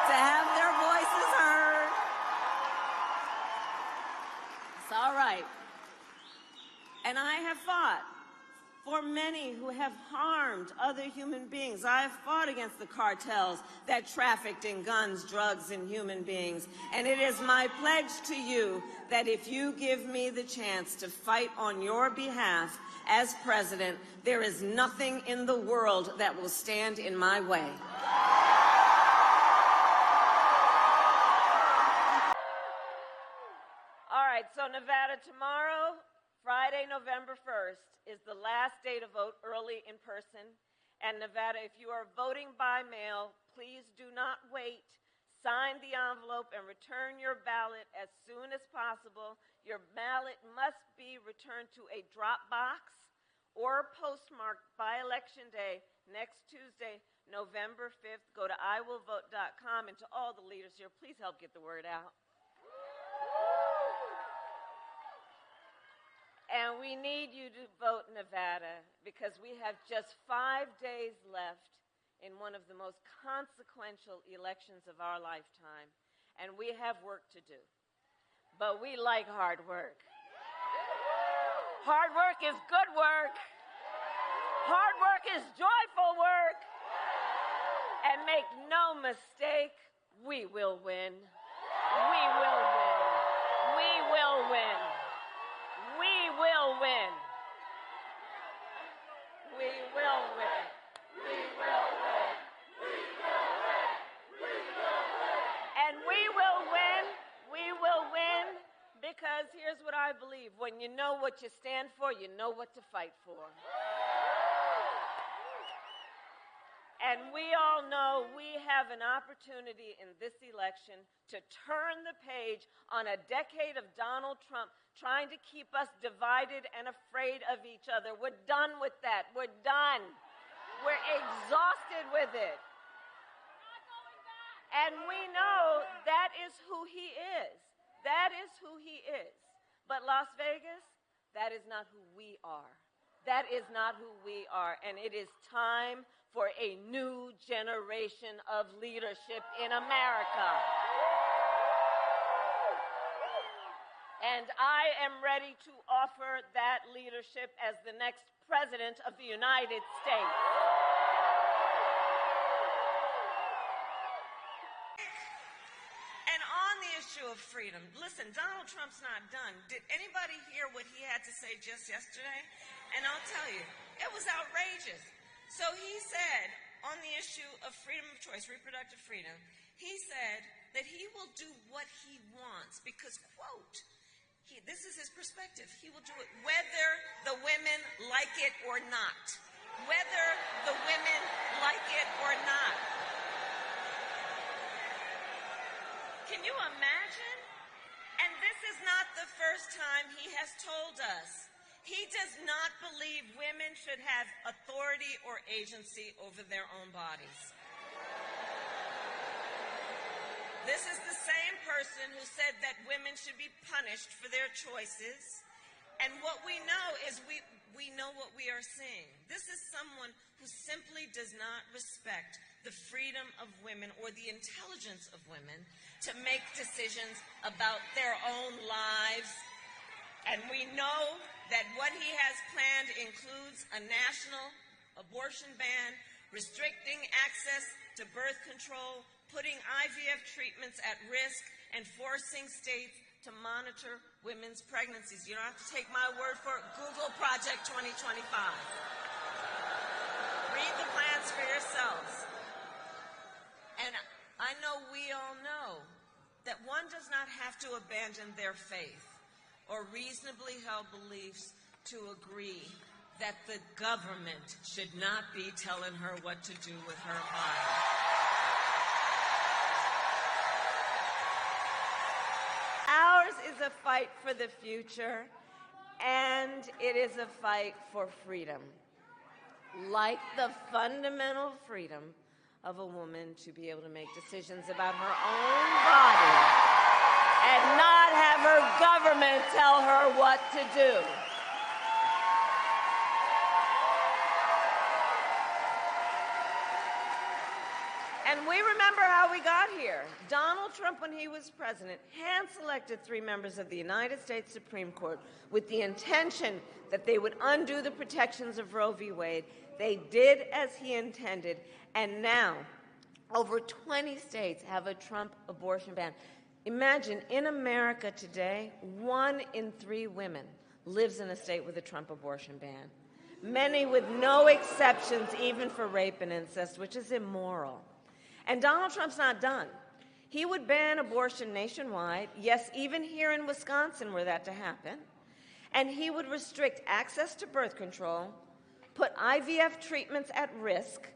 Speaker 1: to have their voices heard. It's all right. And I have fought for many who have harmed other human beings. I have fought against the cartels that trafficked in guns, drugs, and human beings. And it is my pledge to you that if you give me the chance to fight on your behalf as president, there is nothing in the world that will stand in my way. All right, so Nevada tomorrow, Friday, November 1st, is the last day to vote early in person. And Nevada, if you are voting by mail, please do not wait. Sign the envelope and return your ballot as soon as possible. Your ballot must be returned to a drop box or postmarked by Election Day next Tuesday, November 5th. Go to iwillvote.com, and to all the leaders here, please help get the word out. And we need you to vote Nevada, because we have just 5 days left in one of the most consequential elections of our lifetime. And we have work to do. But we like hard work. Hard work is good work. Hard work is joyful work. And make no mistake, we will win. We will win. We will win. We will win. We will win. We will win. We will win. We will win. And we will win. We will win, because here's what I believe. When you know what you stand for, you know what to fight for. And we all know we have an opportunity in this election to turn the page on a decade of Donald Trump trying to keep us divided and afraid of each other. We're done with that. We're done. We're exhausted with it. And we know that is who he is. That is who he is. But Las Vegas, that is not who we are. That is not who we are. And it is time for a new generation of leadership in America. And I am ready to offer that leadership as the next President of the United States. And on the issue of freedom, listen, Donald Trump's not done. Did anybody hear what he had to say just yesterday? And I'll tell you, it was outrageous. So he said, on the issue of freedom of choice, reproductive freedom, he said that he will do what he wants because, quote, this is his perspective, he will do it whether the women like it or not. Whether the women like it or not. Can you imagine? And this is not the first time he has told us. He does not believe women should have authority or agency over their own bodies. This is the same person who said that women should be punished for their choices. And what we know is we know what we are seeing. This is someone who simply does not respect the freedom of women or the intelligence of women to make decisions about their own lives. And we know that what he has planned includes a national abortion ban, restricting access to birth control, putting IVF treatments at risk, and forcing states to monitor women's pregnancies. You don't have to take my word for it. Google Project 2025. Read the plans for yourselves. And I know we all know that one does not have to abandon their faith or reasonably held beliefs to agree that the government should not be telling her what to do with her body. Ours is a fight for the future, and it is a fight for freedom, like the fundamental freedom of a woman to be able to make decisions about her own body and not have her government tell her what to do. And we remember how we got here. Donald Trump, when he was president, hand-selected 3 members of the United States Supreme Court with the intention that they would undo the protections of Roe v. Wade. They did as he intended, and now over 20 states have a Trump abortion ban. Imagine, in America today, 1 in 3 women lives in a state with a Trump abortion ban. Many with no exceptions, even for rape and incest, which is immoral. And Donald Trump's not done. He would ban abortion nationwide, yes, even here in Wisconsin were that to happen. And he would restrict access to birth control, put IVF treatments at risk,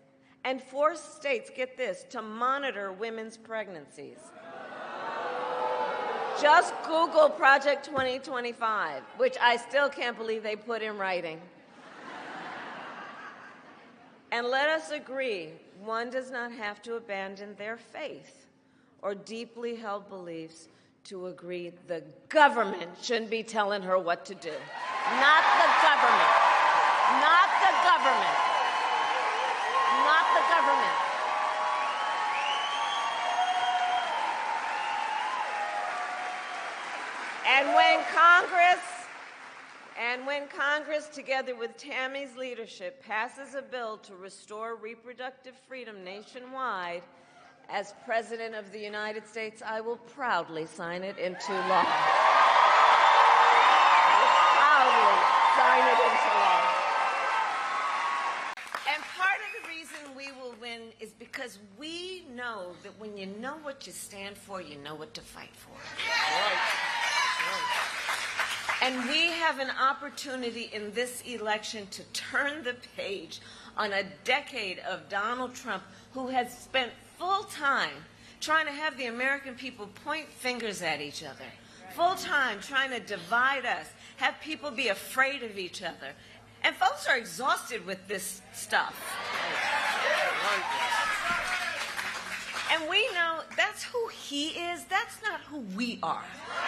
Speaker 1: and force states, get this, to monitor women's pregnancies. Just Google Project 2025, which I still can't believe they put in writing. And let us agree, one does not have to abandon their faith or deeply held beliefs to agree the government shouldn't be telling her what to do. Not the government. Not the government. Not the government. And when Congress, together with Tammy's leadership, passes a bill to restore reproductive freedom nationwide, as President of the United States, I will proudly sign it into law. Proudly sign it into law. And part of the reason we will win is because we know that when you know what you stand for, you know what to fight for. And we have an opportunity in this election to turn the page on a decade of Donald Trump, who has spent full time trying to have the American people point fingers at each other, full time trying to divide us, have people be afraid of each other. And folks are exhausted with this stuff. And we know that's who he is. That's not who we are.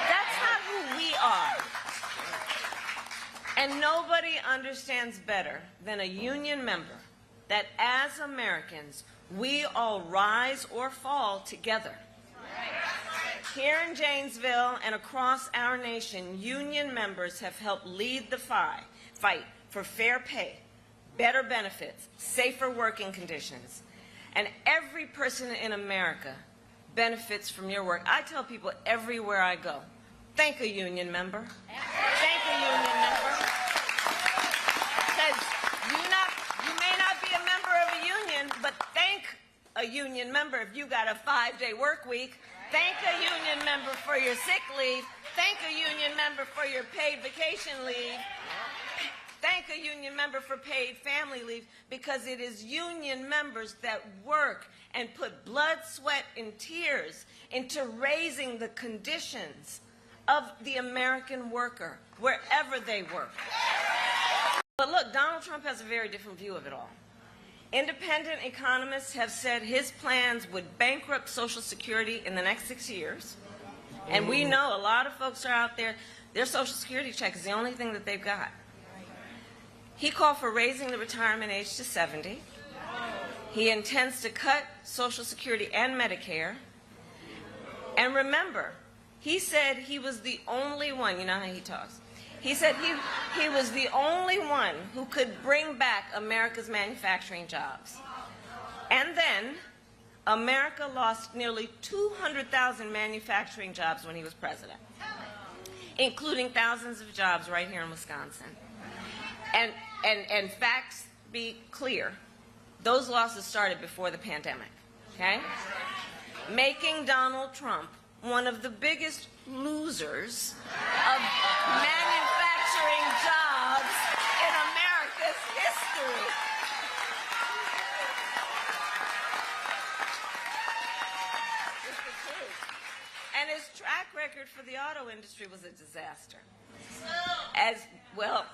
Speaker 1: That's not who we are. And nobody understands better than a union member that as Americans, we all rise or fall together. Here in Janesville and across our nation, union members have helped lead the fight for fair pay, better benefits, safer working conditions. And every person in America benefits from your work. I tell people everywhere I go, thank a union member. Thank a union member. Because you may not be a member of a union, but thank a union member if you got a 5-day work week. Thank a union member for your sick leave. Thank a union member for your paid vacation leave. Thank a union member for paid family leave, because it is union members that work and put blood, sweat, and tears into raising the conditions of the American worker, wherever they work. But look, Donald Trump has a very different view of it all. Independent economists have said his plans would bankrupt Social Security in the next 6 years. And we know a lot of folks are out there, their Social Security check is the only thing that they've got. He called for raising the retirement age to 70. He intends to cut Social Security and Medicare. And remember, he said he was the only one, you know how he talks, he said he was the only one who could bring back America's manufacturing jobs. And then America lost nearly 200,000 manufacturing jobs when he was president, including thousands of jobs right here in Wisconsin. And facts be clear, those losses started before the pandemic, okay? Making Donald Trump one of the biggest losers of manufacturing jobs in America's history. It's the truth. And his track record for the auto industry was a disaster. As well,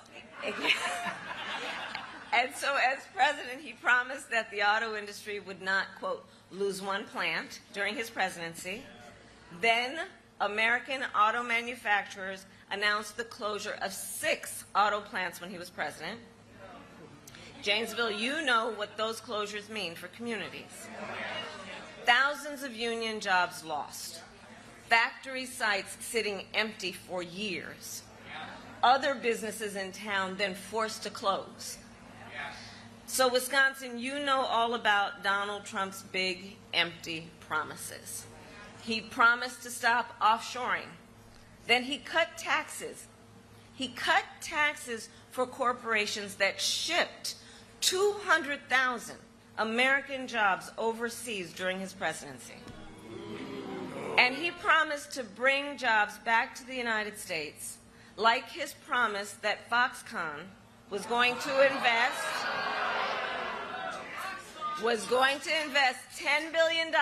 Speaker 1: and so as president, he promised that the auto industry would not, quote, lose one plant during his presidency. Then American auto manufacturers announced the closure of 6 auto plants when he was president. Janesville, you know what those closures mean for communities. Thousands of union jobs lost. Factory sites sitting empty for years. Other businesses in town then forced to close. So Wisconsin, you know all about Donald Trump's big, empty promises. He promised to stop offshoring. Then he cut taxes. He cut taxes for corporations that shipped 200,000 American jobs overseas during his presidency. And he promised to bring jobs back to the United States, like his promise that Foxconn was going to invest $10 billion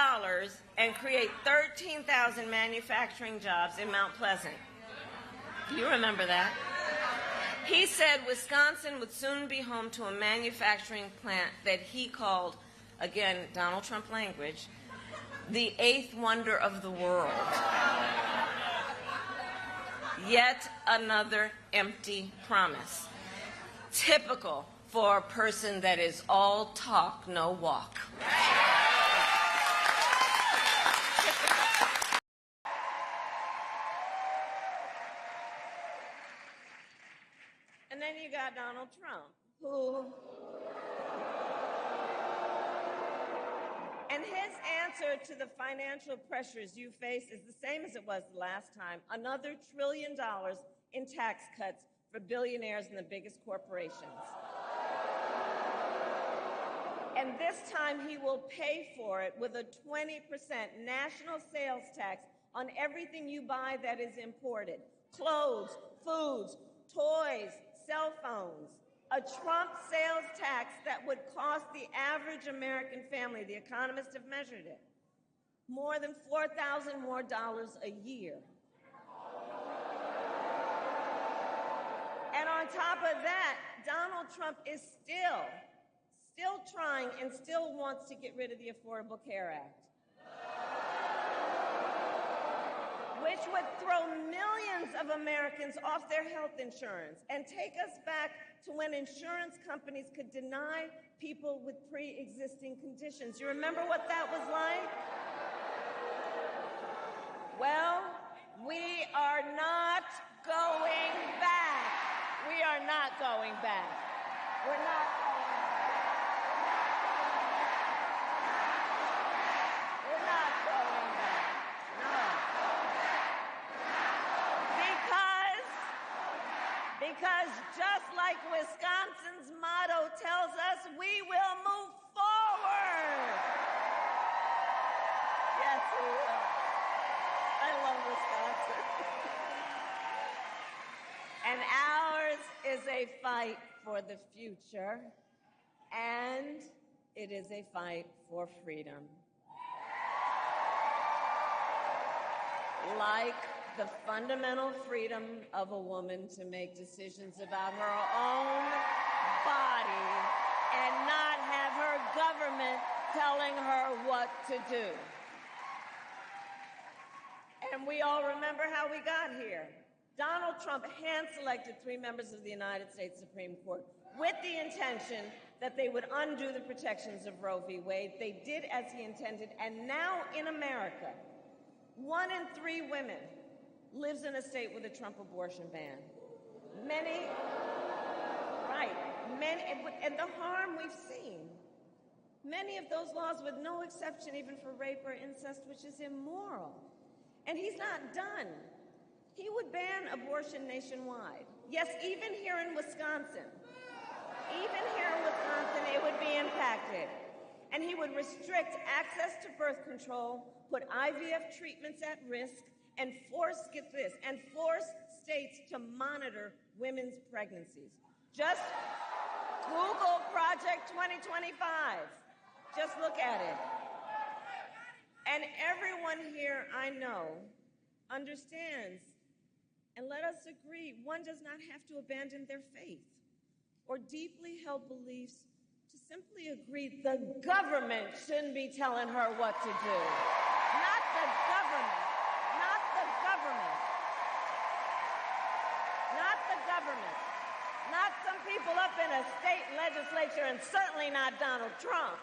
Speaker 1: and create 13,000 manufacturing jobs in Mount Pleasant. You remember that? He said Wisconsin would soon be home to a manufacturing plant that he called, again, Donald Trump language, the eighth wonder of the world. Yet another empty promise. Typical for a person that is all talk, no walk. And then you got Donald Trump, who... And his answer to the financial pressures you face is the same as it was the last time. Another $1 trillion in tax cuts for billionaires and the biggest corporations. And this time he will pay for it with a 20% national sales tax on everything you buy that is imported. Clothes, foods, toys, cell phones. A Trump sales tax that would cost the average American family, the economists have measured it, more than $4,000 more a year. And on top of that, Donald Trump is still trying and still wants to get rid of the Affordable Care Act, which would throw millions of Americans off their health insurance and take us back to when insurance companies could deny people with pre-existing conditions. You remember what that was like? Well, we are not going back. We are not going back. We're not going back. We're not going back. No. Because just like Wisconsin's motto tells us, we will move forward. Yes, we will. I love Wisconsin. And ours is a fight for the future, and it is a fight for freedom. Like the fundamental freedom of a woman to make decisions about her own body and not have her government telling her what to do. And we all remember how we got here. Donald Trump hand-selected 3 members of the United States Supreme Court with the intention that they would undo the protections of Roe v. Wade. They did as he intended, and now in America, 1 in 3 women lives in a state with a Trump abortion ban. And the harm we've seen. Many of those laws with no exception even for rape or incest, which is immoral. And he's not done. He would ban abortion nationwide. Yes, even here in Wisconsin. Even here in Wisconsin, it would be impacted. And he would restrict access to birth control, put IVF treatments at risk, and force states to monitor women's pregnancies. Just Google Project 2025. Just look at it. And everyone here, I know, understands, and let us agree, one does not have to abandon their faith or deeply held beliefs to simply agree the government shouldn't be telling her what to do. Not the government. Not the government. Not the government. Not some people up in a state legislature, and certainly not Donald Trump.